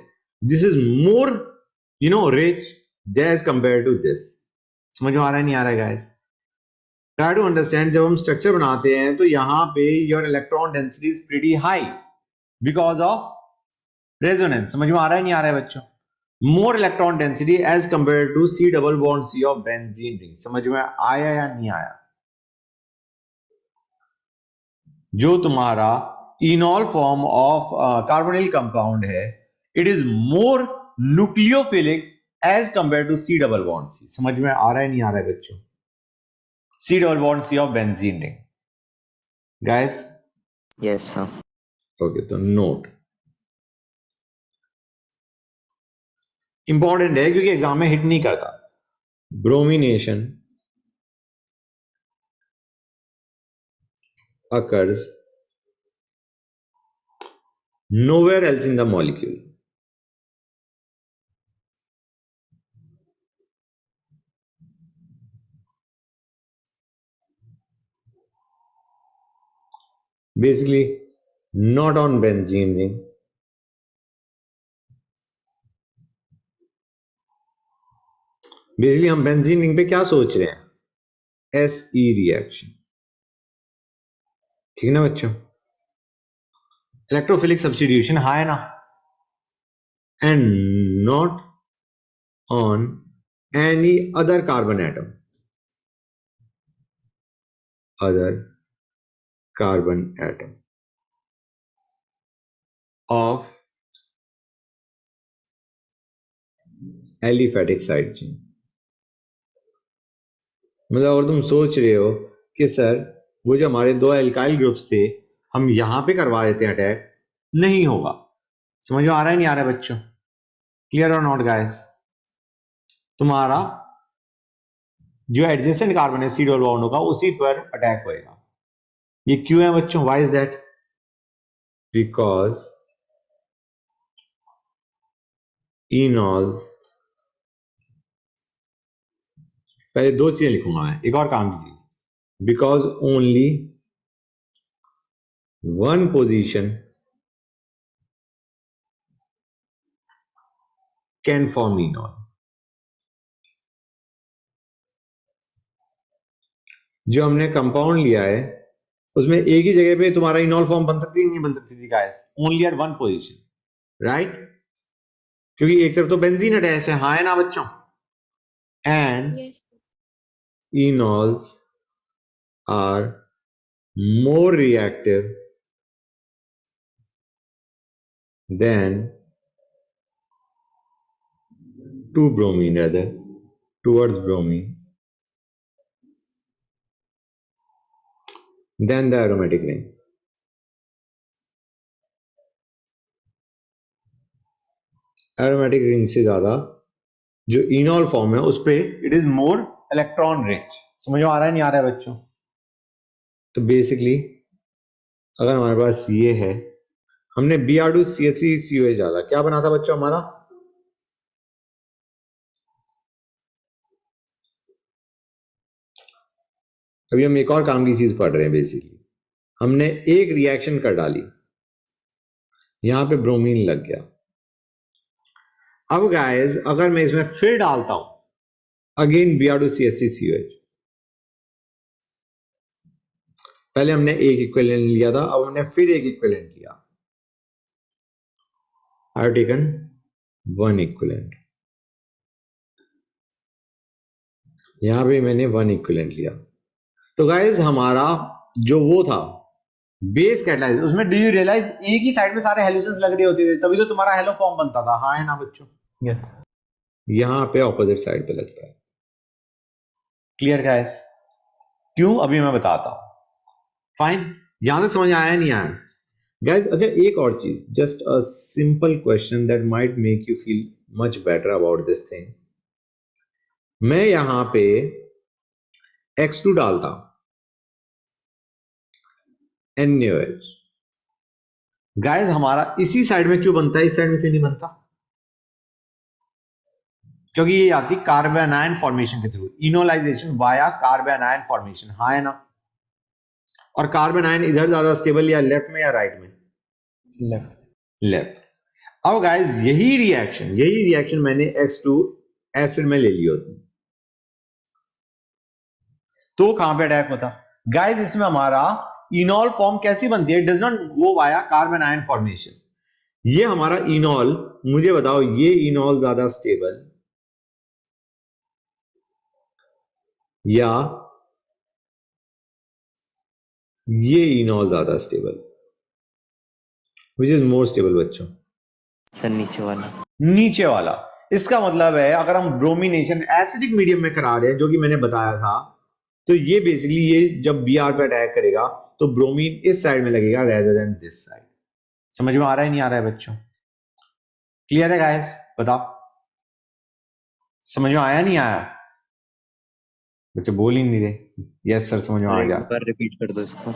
this is more rich as compare to this. समझ में आ रहा है नहीं आ रहा है गाइस? Try to understand. जब हम स्ट्रक्चर बनाते हैं तो यहां पे your electron density is pretty high because of resonance. समझ में आ रहा है नहीं आ रहा है बच्चों? More electron density as compare to C double bond C of benzene ring. समझ में आया या नहीं आया? जो तुम्हारा enol form of carbonyl compound है it is more nucleophilic as compare to C double bond C। समझ में आ रहा है नहीं आ रहा है बच्चों? C double bond C of benzene ring guys. Yes, sir. Okay तो नोट इंपॉर्टेंट है क्योंकि एग्जाम में हिट नहीं करता। Bromination occurs nowhere else in the molecule. Basically not on benzene ring, basically हम बेंजीन रिंग पे क्या सोच रहे हैं? SE reaction. ठीक है ना बच्चों? इलेक्ट्रोफिलिक सब्स्टिट्यूशन हाँ है ना? And not on any other carbon atom, other carbon atom of aliphatic side chain. मतलब अगर तुम सोच रहे हो कि सर वो जो हमारे दो एल्काइल ग्रुप्स थे हम यहां पे करवा देते हैं अटैक, नहीं होगा। समझ में आ रहा है नहीं आ रहा है बच्चों? क्लियर और नॉट गाइस? तुम्हारा जो एडजेसेंट कार्बन है C डबल बॉन्ड होगा उसी पर अटैक होएगा। ये क्यों है बच्चों? Why is that? Because enols पहले दो चीजें लिखूंगा मैं, एक और काम कीजिए, because only one position can form इनॉल। जो हमने कंपाउंड लिया है उसमें एक ही जगह पे तुम्हारा इनॉल फॉर्म बन सकती है, नहीं बन सकती थी guys, only at one position, right? क्योंकि एक तरफ तो बेंजीन अटैच है, हाँ है ना बच्चों? And Yes, sir. enols are more reactive than to bromine, rather towards bromine, than the aromatic ring. Aromatic ring से ज्यादा जो इनॉल फॉर्म है उस पे it is more electron rich. समझ में आ रहा है नहीं आ रहा है बच्चों? तो बेसिकली अगर हमारे पास ये है, हमने Br2CH3COH डाला, क्या बना था बच्चों हमारा? अभी हम एक और काम की चीज पढ़ रहे हैं। बेसिकली हमने एक रिएक्शन कर डाली, यहां पे ब्रोमीन लग गया। अब गाइस अगर मैं इसमें फिर डालता हूं अगेन Br2CH3COH, पहले हमने एक इक्विवेलेंट लिया था, अब हमने फिर एक इक्विवेलेंट लिया। I have taken one equivalent, यहां भी मैंने वन इक्विवेलेंट लिया। तो गाइस हमारा जो वो था बेस कैटलाइज, उसमें डू यू रियलाइज एक ही साइड में सारे हेलोजन्स लग रहे होते थे, तभी तो तुम्हारा हेलो फॉर्म बनता था, हाँ है ना बच्चों? यस। यहां पे ऑपोजिट साइड पे लगता है। Clear guys? क्यों अभी मैं बताता हूं। फाइन, यहां तक समझ आया नहीं आया गाइस? अच्छा एक और चीज, just a simple question that might make you feel much better about this thing. मैं यहां पे X2 डालता NaOH, गाइस हमारा इसी साइड में क्यों बनता है, इस साइड में क्यों नहीं बनता? क्योंकि ये आती कार्बन आयन फॉर्मेशन के through, enolisation via carbon ion formation, हाँ है ना? और कार्बन आयन इधर ज्यादा स्टेबल या लेफ्ट में या राइट में? लेफ्ट। लेफ्ट। अब गाइस यही रिएक्शन मैंने X2 एसिड में ले ली होती तो कहां पे अटैक होता? गाइस इसमें हमारा इनॉल फॉर्म कैसी बनती है? It does not go via carbon ion formation. ये हमारा इनॉल, मुझे बताओ ये इनॉल ज्यादा स्टेबल या ये इनॉल ज्यादा stable? Which is more stable बच्चों? सर नीचे वाला। नीचे वाला। इसका मतलब है अगर हम ब्रोमिनेशन एसिडिक मीडियम में करा रहे हैं, जो कि मैंने बताया था, तो ये बेसिकली ये जब Br पे अटैक करेगा तो ब्रोमीन इस साइड में लगेगा रेदर देन दिस साइड। समझ में आ रहा है नहीं आ रहा है बच्चों? क्लियर है गाइस? बताओ समझ में आया नहीं आया? बच्चे बोल ही नहीं रहे। यस सर समझ में आ गया। एक बार रिपीट कर दो इसको।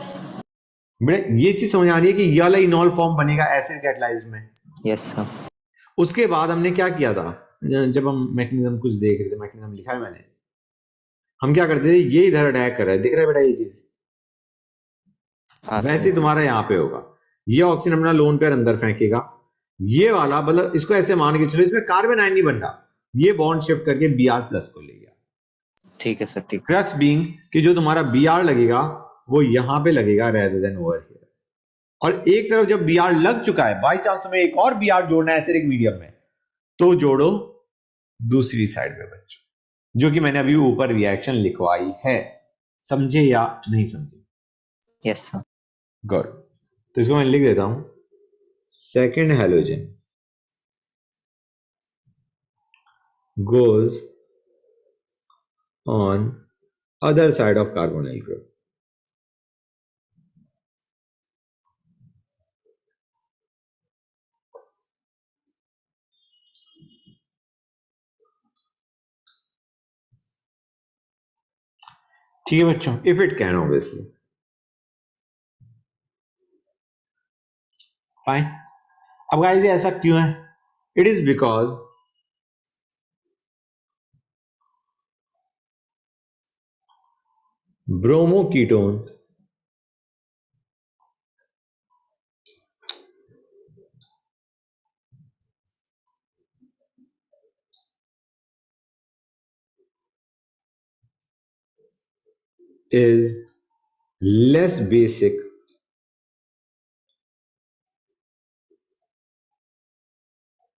बेटे ये चीज समझ आ रही है कि ये वाला इनॉल फॉर्म बनेगा एसिड कैटालाइज में। Yes sir. उसके बाद हमने क्या किया था, जब हम मैकेनिज्म कुछ देख रहे थे, मैकेनिज्म लिखा है मैंने, हम क्या करते थे, ये इधर अटैक कर रहा है, दिख रहा है बेटा ये चीज? हाँ वैसे सर। ही तुम्हारा यहाँ पे होगा, ये ऑक्सीजन अपना लोन पेयर अंदर फेंकेगा, ये वाला मतलब इसको ऐसे मान के चलो इसमें कार्बन आयन नहीं बन रहा, ये बॉन्ड शिफ्ट करके Br+ को ले गया। ठीक है सर ठीक। क्रक्स बीइंग कि जो तुम्हारा Br लगेगा वो यहां पे लगेगा रेदर देन ओवर हियर। और एक तरफ जब Br लग चुका है, बाई चांस तुम्हें एक और Br जोड़ना है एसिडिक मीडियम में, तो जोड़ो दूसरी साइड पे बच्चों, जो कि मैंने अभी ऊपर रिएक्शन लिखवाई है। समझे या नहीं समझे? Yes sir. गुड। तो इसको मैं लिख देता हूं, second halogen goes on other side of carbonyl group. ठीक है बच्चों, if it can obviously. Fine. अब गाइस ऐसा क्यों है? It is because bromo ketone is less basic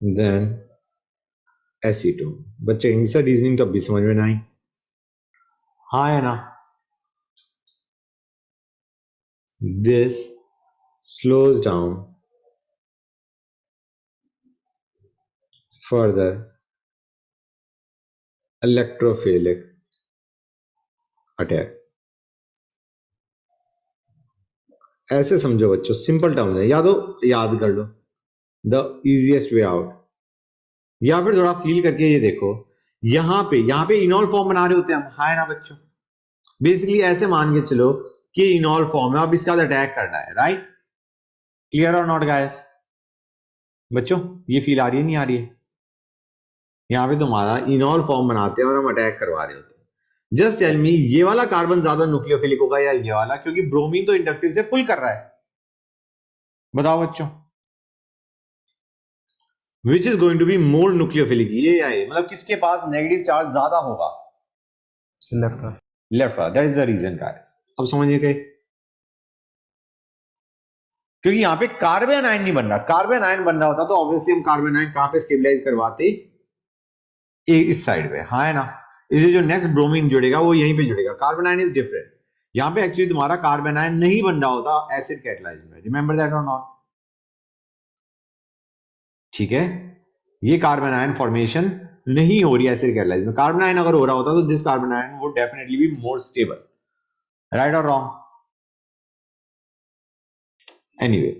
than acetone. बच्चे इनसे रीजनिंग तो अभी समझ में ना आई। हाँ है ना। This slows down further electrophilic attack। ऐसे समझो बच्चों, सिंपल टर्म है, याद कर लो, द इजीएस्ट वे आउट। या फिर थोड़ा फील करके ये देखो, यहाँ पे इनॉल फॉर्म बना रहे होते हैं हम, हाँ ना बच्चों। बेसिकली ऐसे मान के चलो कि इनॉल फॉर्म है, अब इसका अटैक करना है, राइट? क्लियर और नॉट गाइस? बच्चों ये फील आ रही है नहीं आ रही है? यहाँ पे तुम्हारा इनॉल फॉर्म बनाते हैं और हम अटैक करवा रहे होते हैं। जस्ट टेल मी, ये वाला कार्बन ज्यादा न्यूक्लियोफिलिक होगा या ये वाला? क्योंकि ब्रोमीन तो इंडक्टिव से पुल कर रहा है। बताओ बच्चों, which is going to be more nucleophilic, ये या ये? मतलब किसके पास नेगेटिव चार्ज ज्यादा होगा? लेफ्ट का। लेफ्ट वाला। That is the reason guys. अब समझिए गए, क्योंकि यहाँ पे कार्बन आयन नहीं बन रहा। कार्बन आयन बन रहा होता तो ऑब्वियसली हम कार्बन आयन कहां पे स्टेबलाइज करवाते? इस साइड पे, हाँ है ना। इसे जो नेक्स्ट ब्रोमीन जुड़ेगा वो यहीं पे जुड़ेगा। Carbon ion is different. यहाँ पे एक्चुअली तुम्हारा कार्बन आयन नहीं बन रहा होता एसिड कैटालाइज में। रिमेंबर दैट और नॉट? ठीक है, ये कार्बन आयन फॉर्मेशन नहीं हो रही एसिड कैटालाइज में। कार्बन आयन अगर हो रहा होता तो this carbon ion would definitely be more stable. Right और रॉन्ग? एनीवे,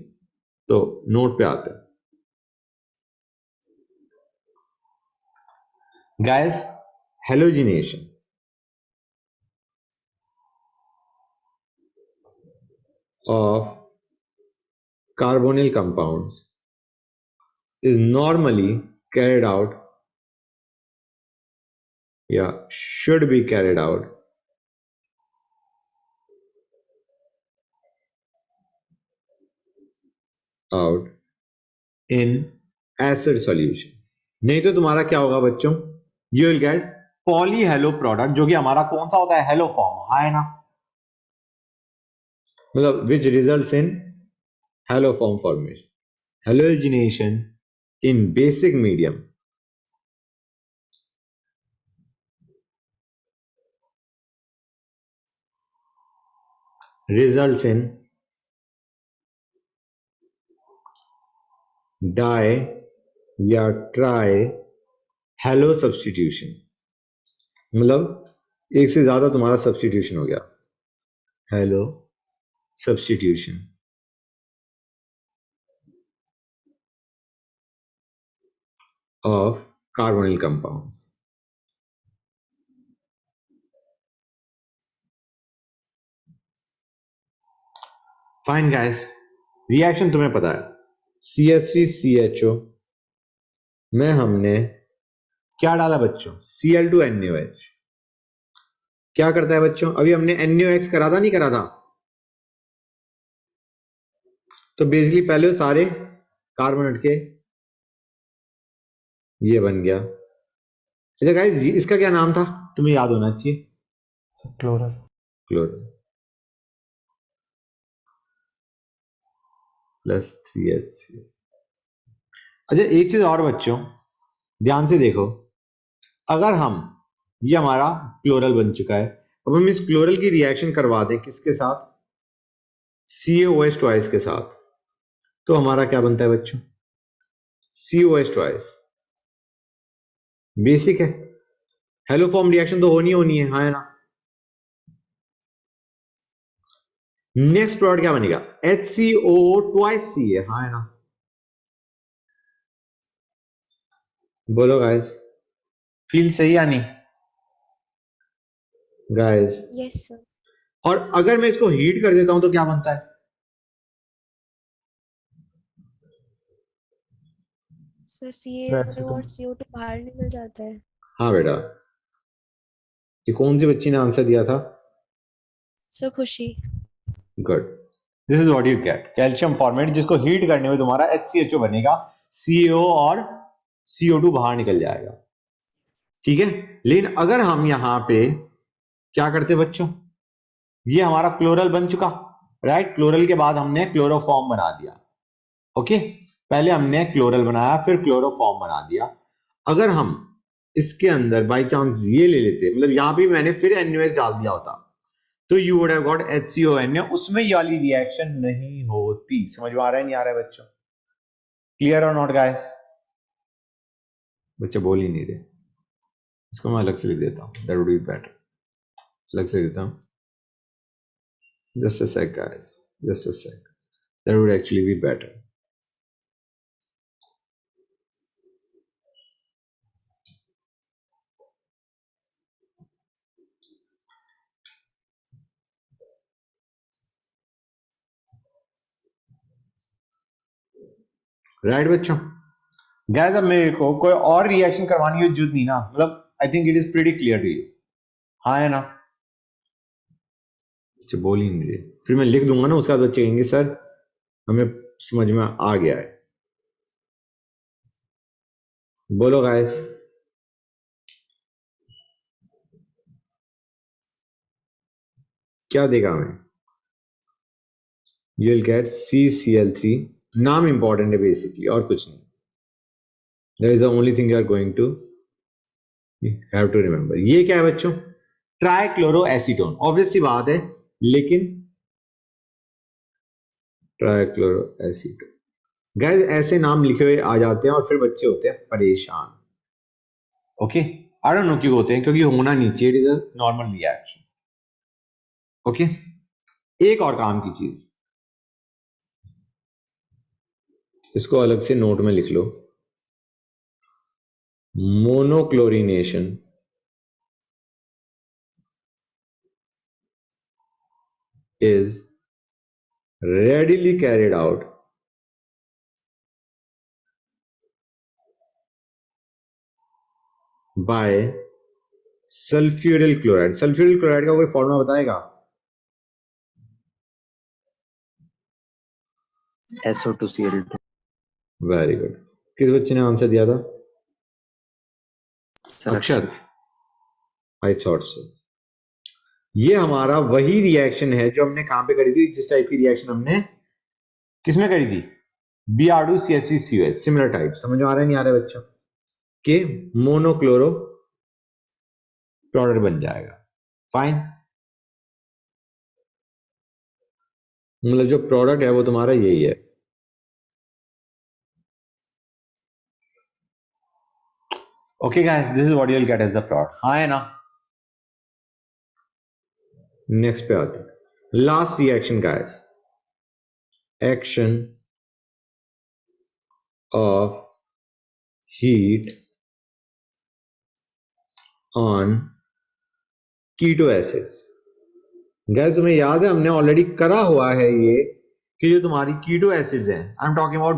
तो नोट पे आते हैं guys. Halogenation of carbonyl compounds is normally carried out, should be carried out in acid solution। नहीं तो तुम्हारा क्या होगा बच्चों? यू विल गेट पॉलीहेलो प्रोडक्ट, जो कि हमारा कौन सा होता है? हेलो फॉर्म, हाँ है ना। मतलब which results in halo form formation. Halogenation in basic medium results in di या ट्राई हेलो सब्सटीट्यूशन। मतलब एक से ज्यादा तुम्हारा सब्सटीट्यूशन हो गया, halo substitution of carbonyl compounds. Fine guys, reaction तुम्हें पता है, CH3CHO में हमने क्या डाला बच्चों? Cl2NaOH। क्या करता है बच्चों? अभी हमने NaOH करा था नहीं करा था? तो बेसिकली पहले सारे कार्बन हट के ये बन गया। अच्छा गाइस, इसका क्या नाम था? तुम्हें याद होना चाहिए। क्लोरल। Chloral plus 3H। अच्छा एक चीज और बच्चों, ध्यान से देखो, अगर हम, ये हमारा क्लोरल बन चुका है, अब हम इस क्लोरल की रिएक्शन करवा दें किसके साथ? CaOH ट्वाइस के साथ, तो हमारा क्या बनता है बच्चों? COH twice. बेसिक है, हेलो फॉर्म रिएक्शन तो होनी है, हाँ है ना। नेक्स्ट प्रोडक्ट क्या बनेगा? HCO ट्वाइस Ca, हाँ है ना। बोलो गाइस, फील सही या नहीं गाइस? Yes, sir. और अगर मैं इसको हीट कर देता हूं तो क्या बनता है? So CA Acetone। और CO2 बाहर निकल जाता है। हाँ बेटा, ये कौन सी बच्ची ने आंसर दिया था? सर खुशी. Good. This is what you gate. Calcium formate जिसको हीट करने में तुम्हारा HCHO बनेगा, CO और CO2 बाहर निकल जाएगा. ठीक है. लेकिन अगर हम यहां पे क्या करते बच्चों, ये हमारा क्लोरल बन चुका, राइट. क्लोरल के बाद हमने क्लोरोफॉर्म बना दिया. ओके. पहले हमने क्लोरल बनाया, फिर क्लोरोफॉर्म बना दिया. अगर हम इसके अंदर बाई चांस ये ले लेते, मतलब यहां भी मैंने फिर NaOH डाल दिया होता, तो you would have got HCONA. उसमें ये वाली रिएक्शन नहीं होती. समझ में आ रहा है नहीं आ रहा है बच्चों? क्लियर और नॉट गाइस? बच्चे बोल ही नहीं रहे. इसको मैं अलग से लिख देता हूं, दैट वुड बी बेटर. अलग से देता हूं. Just a sec guys, just a sec. That would actually be better. Right बच्चों? गैस अब मेरे को कोई और रिएक्शन करवानी हो जरूरत नहीं ना, मतलब I think it is pretty clear to you. हाँ है ना? अच्छा बोल ही नहीं रहे. फिर मैं लिख दूंगा ना, उसके बाद बच्चे कहेंगे सर हमें समझ में आ गया है. बोलो गाइस. क्या देगा हमें? You will get CCl3. नाम इंपॉर्टेंट है बेसिकली, और कुछ नहीं. That is the only thing you are going to have to remember. ये क्या है बच्चों? ट्राइक्लोरोएसीटोन. ऑब्वियस सी बात है, लेकिन ट्राइक्लोरोएसीटोन गाइस ऐसे नाम लिखे हुए आ जाते हैं और फिर बच्चे होते हैं परेशान. ओके. आई डोंट नो क्यों होते हैं, क्योंकि होना नहीं चाहिए. It is a normal reaction. Okay. एक और काम की चीज, इसको अलग से नोट में लिख लो. Monochlorination is readily carried out by sulphuryl chloride. Sulphuryl chloride का कोई फॉर्मूला बताएगा? SO2Cl2. Very good. किस बच्चे ने आंसर दिया था? Sir Akshat. I thought so. ये हमारा वही रिएक्शन है जो हमने कहां पे करी थी. जिस टाइप की रिएक्शन हमने किसमें करी थी? Br2CH3COH. Similar type. समझ में आ रहा है नहीं आ रहा है बच्चों? के मोनोक्लोरो प्रोडक्ट बन जाएगा. फाइन. मतलब जो प्रोडक्ट है वो तुम्हारा यही है. Okay guys, this is what you will get as the product. हाँ है ना? नेक्स्ट पे आते हैं. Last reaction guys. Action of heat on keto acids. Guys तुम्हें याद है हमने ऑलरेडी करा हुआ है ये, कि जो तुम्हारी कीटो एसिड्स हैं, I am talking about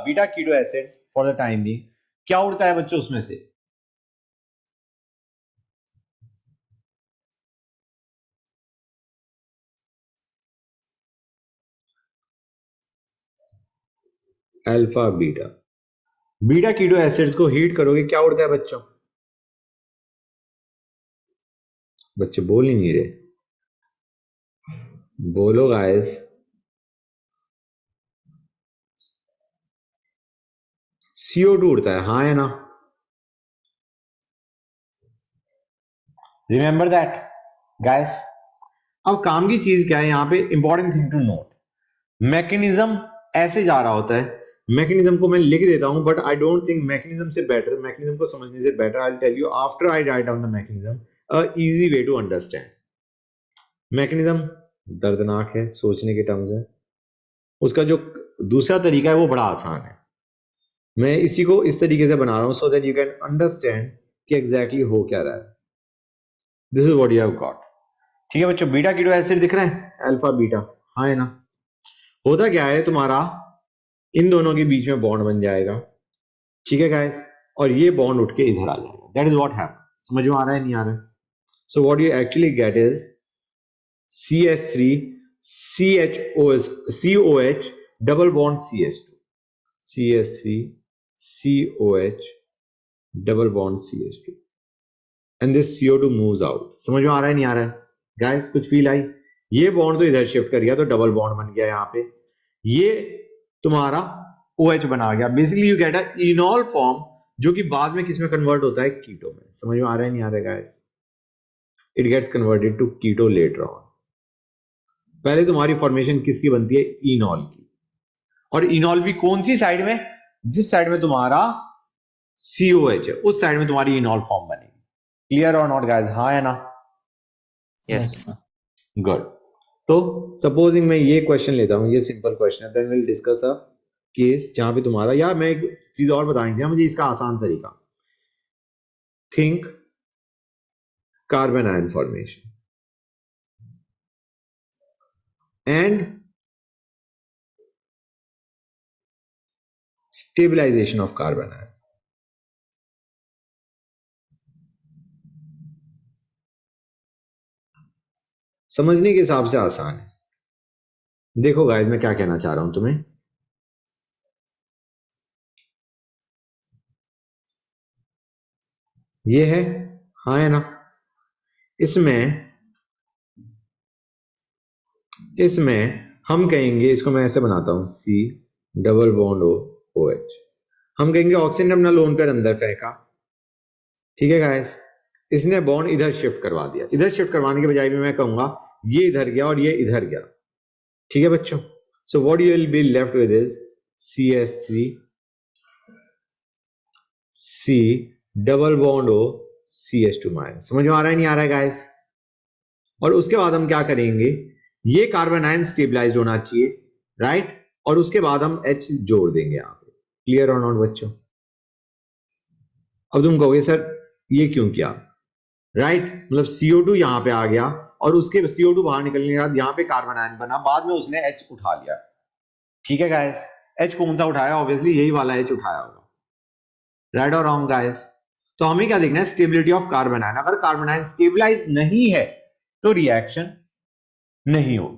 beta keto acids for the time being. क्या उड़ता है बच्चों उसमें से? Alpha beta. Beta keto acids को हीट करोगे, क्या उड़ता है बच्चों? बच्चे बोल ही नहीं रहे. बोलो गाइस. CO2 उड़ता है. हाँ है ना? Remember that guys. अब काम की चीज क्या है यहां पे? Important thing to note. Mechanism ऐसे जा रहा होता है. मैकेनिज्म को मैं लिख देता हूं, but I don't think mechanism से बेटर, मैकेनिज्म को समझने से better I will tell you after I write down the mechanism a easy way to understand. Mechanism दर्दनाक है सोचने के टर्म्स है. उसका जो दूसरा तरीका है वो बड़ा आसान है. मैं इसी को इस तरीके से बना रहा हूं so that you can understand कि एग्जैक्टली हो क्या रहा है. This is what you have got. ठीक है बच्चों. बीटा कीटो एसिड दिख रहा है, अल्फा बीटा. हाँ है ना? होता क्या है तुम्हारा, इन दोनों के बीच में बॉन्ड बन जाएगा. ठीक है गाइस. और ये बॉन्ड उठ के इधर आ जाएगा. That is what happen. समझ में आ रहा है नहीं आ रहा है? So what you actually get is CH3 COH double bond CH2, CH3 COH double bond CH2 and this CO2 moves out. समझ में आ रहा है नहीं आ रहा है गाइस? कुछ फील आई? ये बॉन्ड तो इधर शिफ्ट कर गया तो डबल बॉन्ड बन गया यहाँ पे, ये तुम्हारा OH बना गया. Basically you get a इनॉल form जो कि बाद में किस में कन्वर्ट होता है? कीटो में. समझ में आ रहा है नहीं आ रहा है guys? It gets converted to keto later on. पहले तुम्हारी फॉर्मेशन किसकी बनती है? इनॉल की. और इनॉल भी कौन सी साइड में? जिस साइड में तुम्हारा COH है उस साइड में तुम्हारी इनॉल फॉर्म बनेगी. क्लियर और नॉट गाइस? हाँ है ना? Yes. Yes. गुड. तो सपोजिंग मैं ये क्वेश्चन लेता हूं, ये सिंपल क्वेश्चन है, then will discuss a case जहां पे तुम्हारा, या मैं एक चीज और बतानी थी मुझे, इसका आसान तरीका. Think carbon ion formation and stabilization of carbon ion. समझने के हिसाब से आसान है. देखो गाइस मैं क्या कहना चाह रहा हूं तुम्हें. ये है, हाँ है ना? इसमें हम कहेंगे, इसको मैं ऐसे बनाता हूं, C डबल बॉन्ड OH. हम कहेंगे ऑक्सीजन अपना लोन पेयर अंदर फेंका. ठीक है गाइस? इसने बॉन्ड इधर शिफ्ट करवा दिया. इधर शिफ्ट करवाने के बजाय भी मैं कहूंगा ये इधर गया और ये इधर गया. ठीक है बच्चों? So what you will be left with is CH3 C double bond CH2 minus. समझ में आ रहा है नहीं आ रहा है गाइस? और उसके बाद हम क्या करेंगे, ये कार्बन आयन स्टेबलाइज्ड होना चाहिए, राइट? और उसके बाद हम H जोड़ देंगे यहां पे. क्लियर और नॉट बच्चों? अब तुम कहोगे सर ये क्यों किया, राइट? मतलब CO2 यहां पे आ गया और उसके CO2 बाहर निकलने के बाद यहां पे कार्बन आयन बना, बाद में उसने H उठा लिया. ठीक है गाइस? H कौन सा उठाया? ऑब्वियसली यही वाला H उठाया होगा. राइट और रॉन्ग गाइस? तो हमें क्या देखना है? Stability of carbon ion. अगर कार्बन आयन स्टेबलाइज नहीं है तो रिएक्शन नहीं होगी.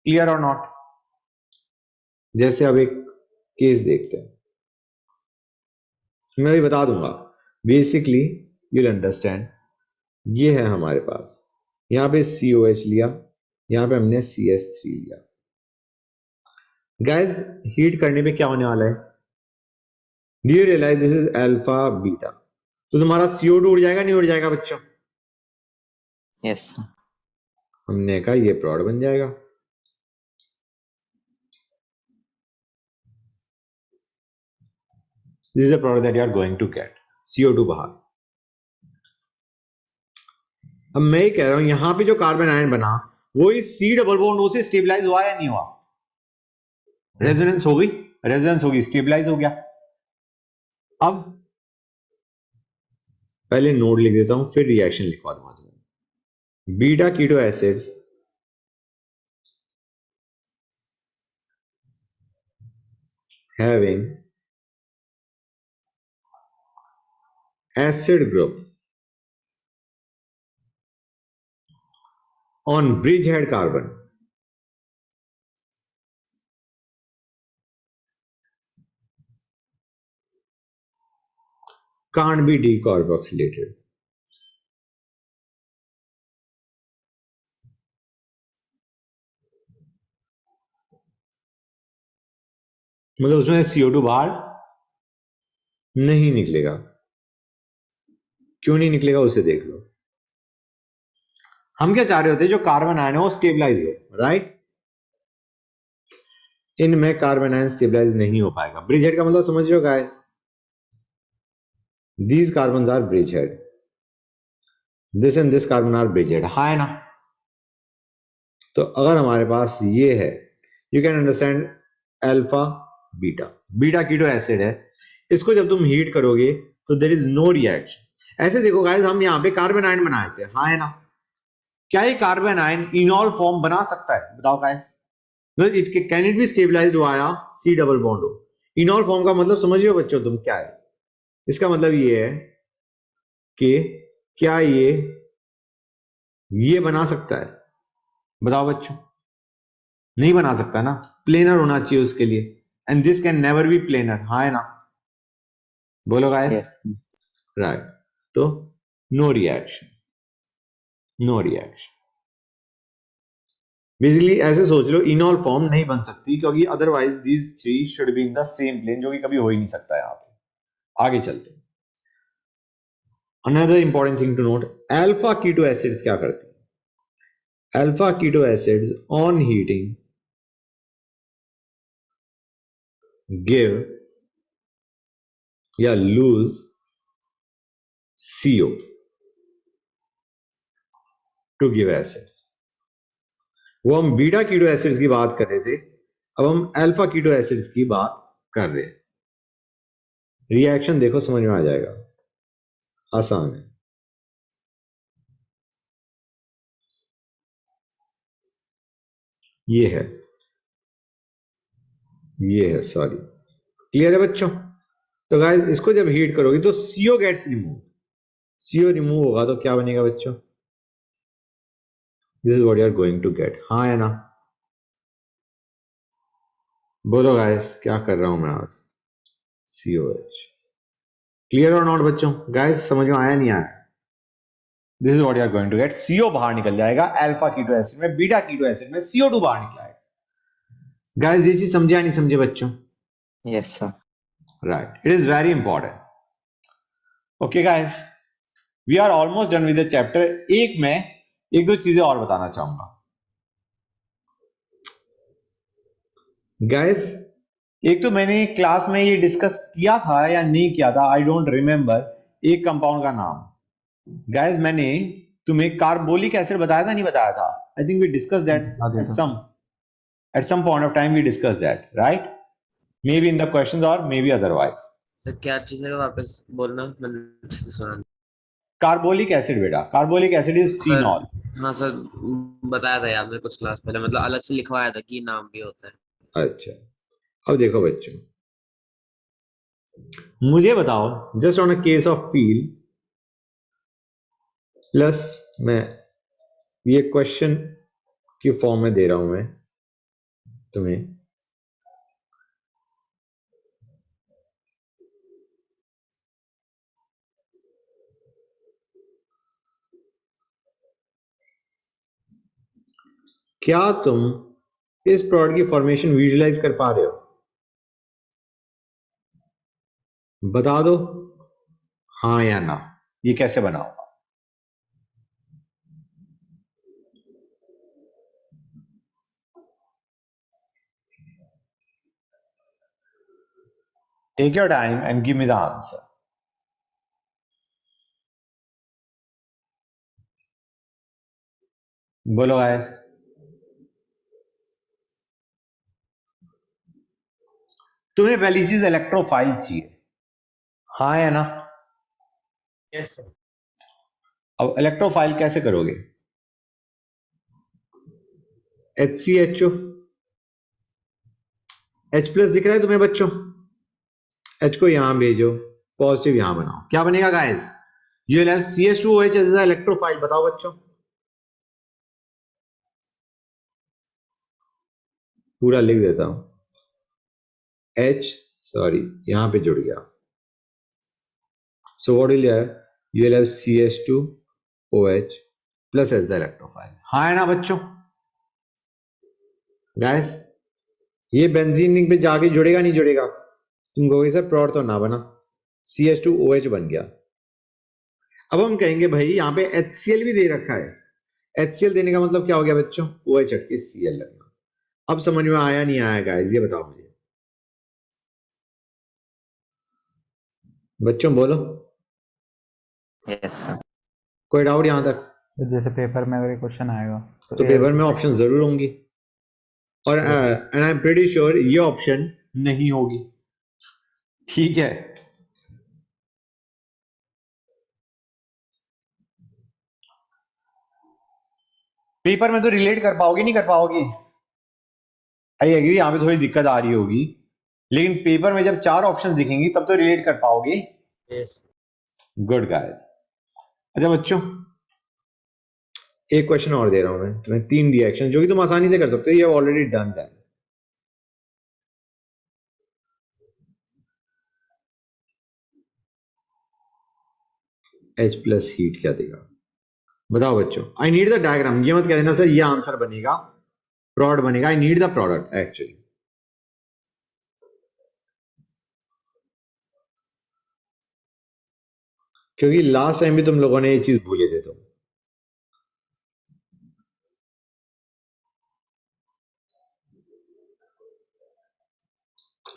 क्लियर और नॉट? जैसे अब एक केस देखते हैं, मैं भी बता दूंगा. Basically you will understand. ये है हमारे पास, यहां पे COH लिया, यहां पे हमने CH3 लिया. गाइस हीट करने पे क्या होने वाला है? Do you realize this is alpha beta? तो तुम्हारा CO2 उड़ जाएगा नहीं उड़ जाएगा बच्चों? Yes. हमने कहा ये प्रोड बन जाएगा. This is a product that you are going to get. CO2 बाहर. अब मैं ये कह रहा हूं यहां पे जो कार्बन आयन बना वो इस C डबल बॉन्ड O से स्टेबलाइज हुआ या नहीं हुआ? रेजोनेंस हो गई, रेजोनेंस होगी, स्टेबलाइज हो गया. अब पहले नोड लिख देता हूं फिर रिएक्शन लिखवा दूंगा तुम्हें. Beta keto acids having acid group on bridgehead carbon can't be decarboxylated. मतलब उसमें CO2 बाहर नहीं निकलेगा. क्यों नहीं निकलेगा उसे देख लो. हम क्या चाह रहे होते हैं, जो कार्बन आयन है वो स्टेबलाइज हो, राइट? इनमें कार्बन आयन स्टेबलाइज नहीं हो पाएगा. ब्रिजहेड का मतलब समझ रहे हो guys? These carbon are bridgehead, this and this carbon are bridgehead. हाँ है ना? तो अगर हमारे पास ये है, you can understand alpha beta. Beta keto acid है, इसको जब तुम हीट करोगे तो देयर इज नो रिएक्शन. ऐसे देखो गाइस, हम यहां पे कार्बन आयन बनाए थे, हाँ है ना? क्या ये कार्बन आयन इनॉल फॉर्म बना सकता है? बताओ guys. Can it be stabilized via C double bond O? Enol form का मतलब समझ रहे हो बच्चों तुम क्या है? इसका मतलब ये है कि क्या ये बना सकता है? बताओ बच्चों, नहीं बना सकता ना, प्लेनर होना चाहिए उसके लिए, and this can never be planar, हाँ है ना, बोलो गाइस, Yes. राइट। तो no reaction, no reaction. Basically ऐसे सोच लो, इनॉल फॉर्म नहीं बन सकती क्योंकि otherwise these three should be in the same plane, जो कि कभी हो ही नहीं सकता है। यहाँ पे आगे चलते हैं। Another important thing to note, alpha keto acids क्या करते हैं? Alpha keto acids on heating give या lose CO two give acids. वो हम बीटा कीटो एसिड्स की बात कर रहे थे, अब हम अल्फा कीटो एसिड्स की बात कर रहे हैं। रिएक्शन देखो, समझ में आ जाएगा, आसान है। ये है सॉरी, क्लियर है बच्चों? तो गाइस इसको जब हीट करोगे तो CO gets remove, CO remove होगा तो क्या बनेगा बच्चों? This is what you are going to get, हाँ है ना? बोलो गाइस, क्या कर रहा हूं मैं आज? COH। क्लियर और नॉट बच्चों? गाइस समझ में आया नहीं आया? This is what you are going to get, CO बाहर निकल जाएगा अल्फा कीटो एसिड में, बीटा कीटो एसिड में CO2 बाहर निकल आएगा। गाइस ये चीज समझे या नहीं समझे बच्चों? Yes, sir. Right, it is very important. Okay guys, we are almost done with the chapter. एक दो चीजें और बताना चाहूंगा गाइस। एक तो मैंने क्लास में ये डिस्कस किया था या नहीं किया था, आई डोंट रिमेम्बर, एक कंपाउंड का नाम। गाइस मैंने तुम्हें कार्बोलिक एसिड बताया था नहीं बताया था? I think we discuss that at some point of time, we discuss that, right? Maybe in the questions और मे बी अदरवाइज। सर क्या चीज है, वापस बोलना, मैंने ठीक से सुना नहीं। कार्बोलिक एसिड बेटा, carbolic acid is sir phenol. हाँ सर, बताया था यार मैंने कुछ क्लास पहले, मतलब अलग से लिखवाया था कि नाम भी होता है। अच्छा, अब देखो बच्चों, मुझे बताओ, just on a case of feel plus, मैं ये क्वेश्चन की फॉर्म में दे रहा हूं मैं तुम्हें, क्या तुम इस प्रोडक्ट की फॉर्मेशन विजुलाइज कर पा रहे हो? बता दो हाँ या ना, ये कैसे बनाओ? Take your time and give me the answer. बोलो गाइस, तुम्हें पहली चीज इलेक्ट्रोफाइल चाहिए, हाँ या ना? Yes sir. अब इलेक्ट्रोफाइल कैसे करोगे? HCHO, H प्लस दिख रहा है तुम्हें बच्चों? H को यहां भेजो, पॉजिटिव यहां बनाओ, क्या बनेगा guys? You will have CH2OH as a electrophile. बताओ बच्चों, पूरा लिख देता हूं, H सॉरी यहां पे जुड़ गया, so what will you will have CH2OH plus as the electrophile, हाँ है ना बच्चों? गाइस ये बेंजीन रिंग पे जाके जुड़ेगा नहीं जुड़ेगा? तुम कहोगे सर प्रोड तो ना बना, CH2OH बन गया। अब हम कहेंगे भाई यहाँ पे HCl भी दे रखा है, HCl देने का मतलब क्या हो गया बच्चों? OH हट के Cl लगना। अब समझ में आया नहीं आया गाइस, ये बताओ मुझे बच्चों, बोलो Yes, sir. कोई डाउट यहां तक? जैसे पेपर में अगर क्वेश्चन आएगा तो पेपर में ऑप्शन जरूर होंगी, और and I am pretty sure ये ऑप्शन नहीं होगी, ठीक है? पेपर में तो रिलेट कर पाओगे नहीं कर पाओगे? आई एग्री, यहां पे थोड़ी दिक्कत आ रही होगी, लेकिन पेपर में जब 4 ऑप्शन दिखेंगी तब तो रिलेट कर पाओगे। यस। Good guys. अच्छा बच्चों, एक क्वेश्चन और दे रहा हूं मैं तुम्हें, 3 रिएक्शन जो कि तुम आसानी से कर सकते हो, you have already done that. H plus heat क्या देगा बताओ बच्चों। आई नीड द डायग्राम, ये मत कह देना सर ये आंसर बनेगा, प्रोडक्ट बनेगा। I need the product actually. क्योंकि लास्ट टाइम भी तुम लोगों ने ये चीज भूले थे। तो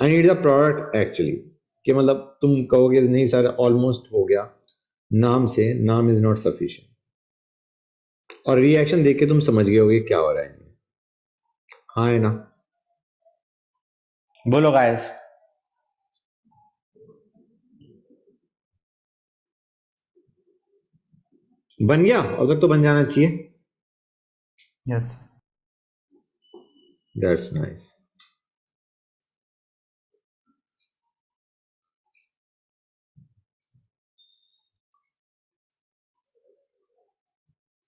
I need the product actually, कि मतलब तुम कहोगे नहीं सर ऑलमोस्ट हो गया, नाम से नाम इज नॉट सफिशिएंट, और रिएक्शन देख के तुम समझ गए होगे क्या हो रहा है। हाँ है ना, बोलो गाइस। बन गया, अब तक तो बन जाना चाहिए। Yes that's nice.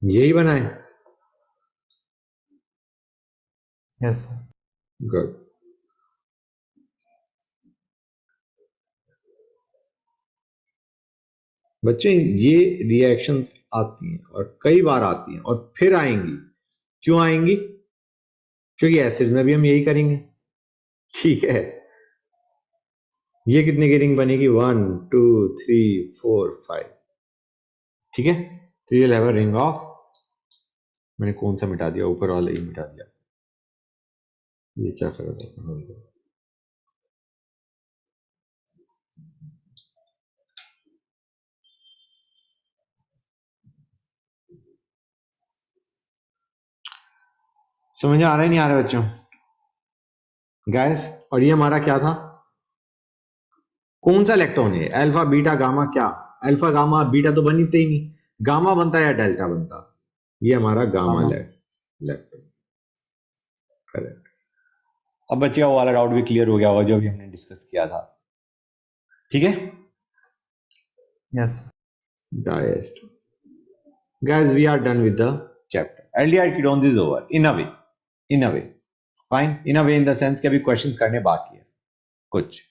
यही बना है, यस गुड। बच्चों ये रिएक्शंस आती हैं और कई बार आती हैं और फिर आएंगी। क्यों आएंगी? क्योंकि एसिड में भी हम यही करेंगे। ठीक है, ये कितने की रिंग बनेगी? 1 2 3 4 5। ठीक है, तो ये लेवल रिंग ऑफ, मैंने कौन सा मिटा दिया, ऊपर वाला ही मिटा दिया। ये क्या कर रहा था? समझ में आ रहा है नहीं आ रहा है बच्चों? गैस, और ये हमारा क्या था? कौन सा इलेक्ट्रॉन है? Alpha beta gamma? क्या अल्फा गामा बीटा तो बनते ही नहीं, गामा बनता है या डेल्टा बनता? ये हमारा गामा गामा। इलेक्ट्रॉन। करेक्ट। अब बच्चे का वो वाला डाउट भी क्लियर हो गया होगा जो भी हमने डिस्कस किया था। ठीक है, yes डाइस्ट। Guys, we are done with the chapter. LDR ketones is over in a way. Fine, in a way in the sense कि अभी questions करने बाकी है कुछ।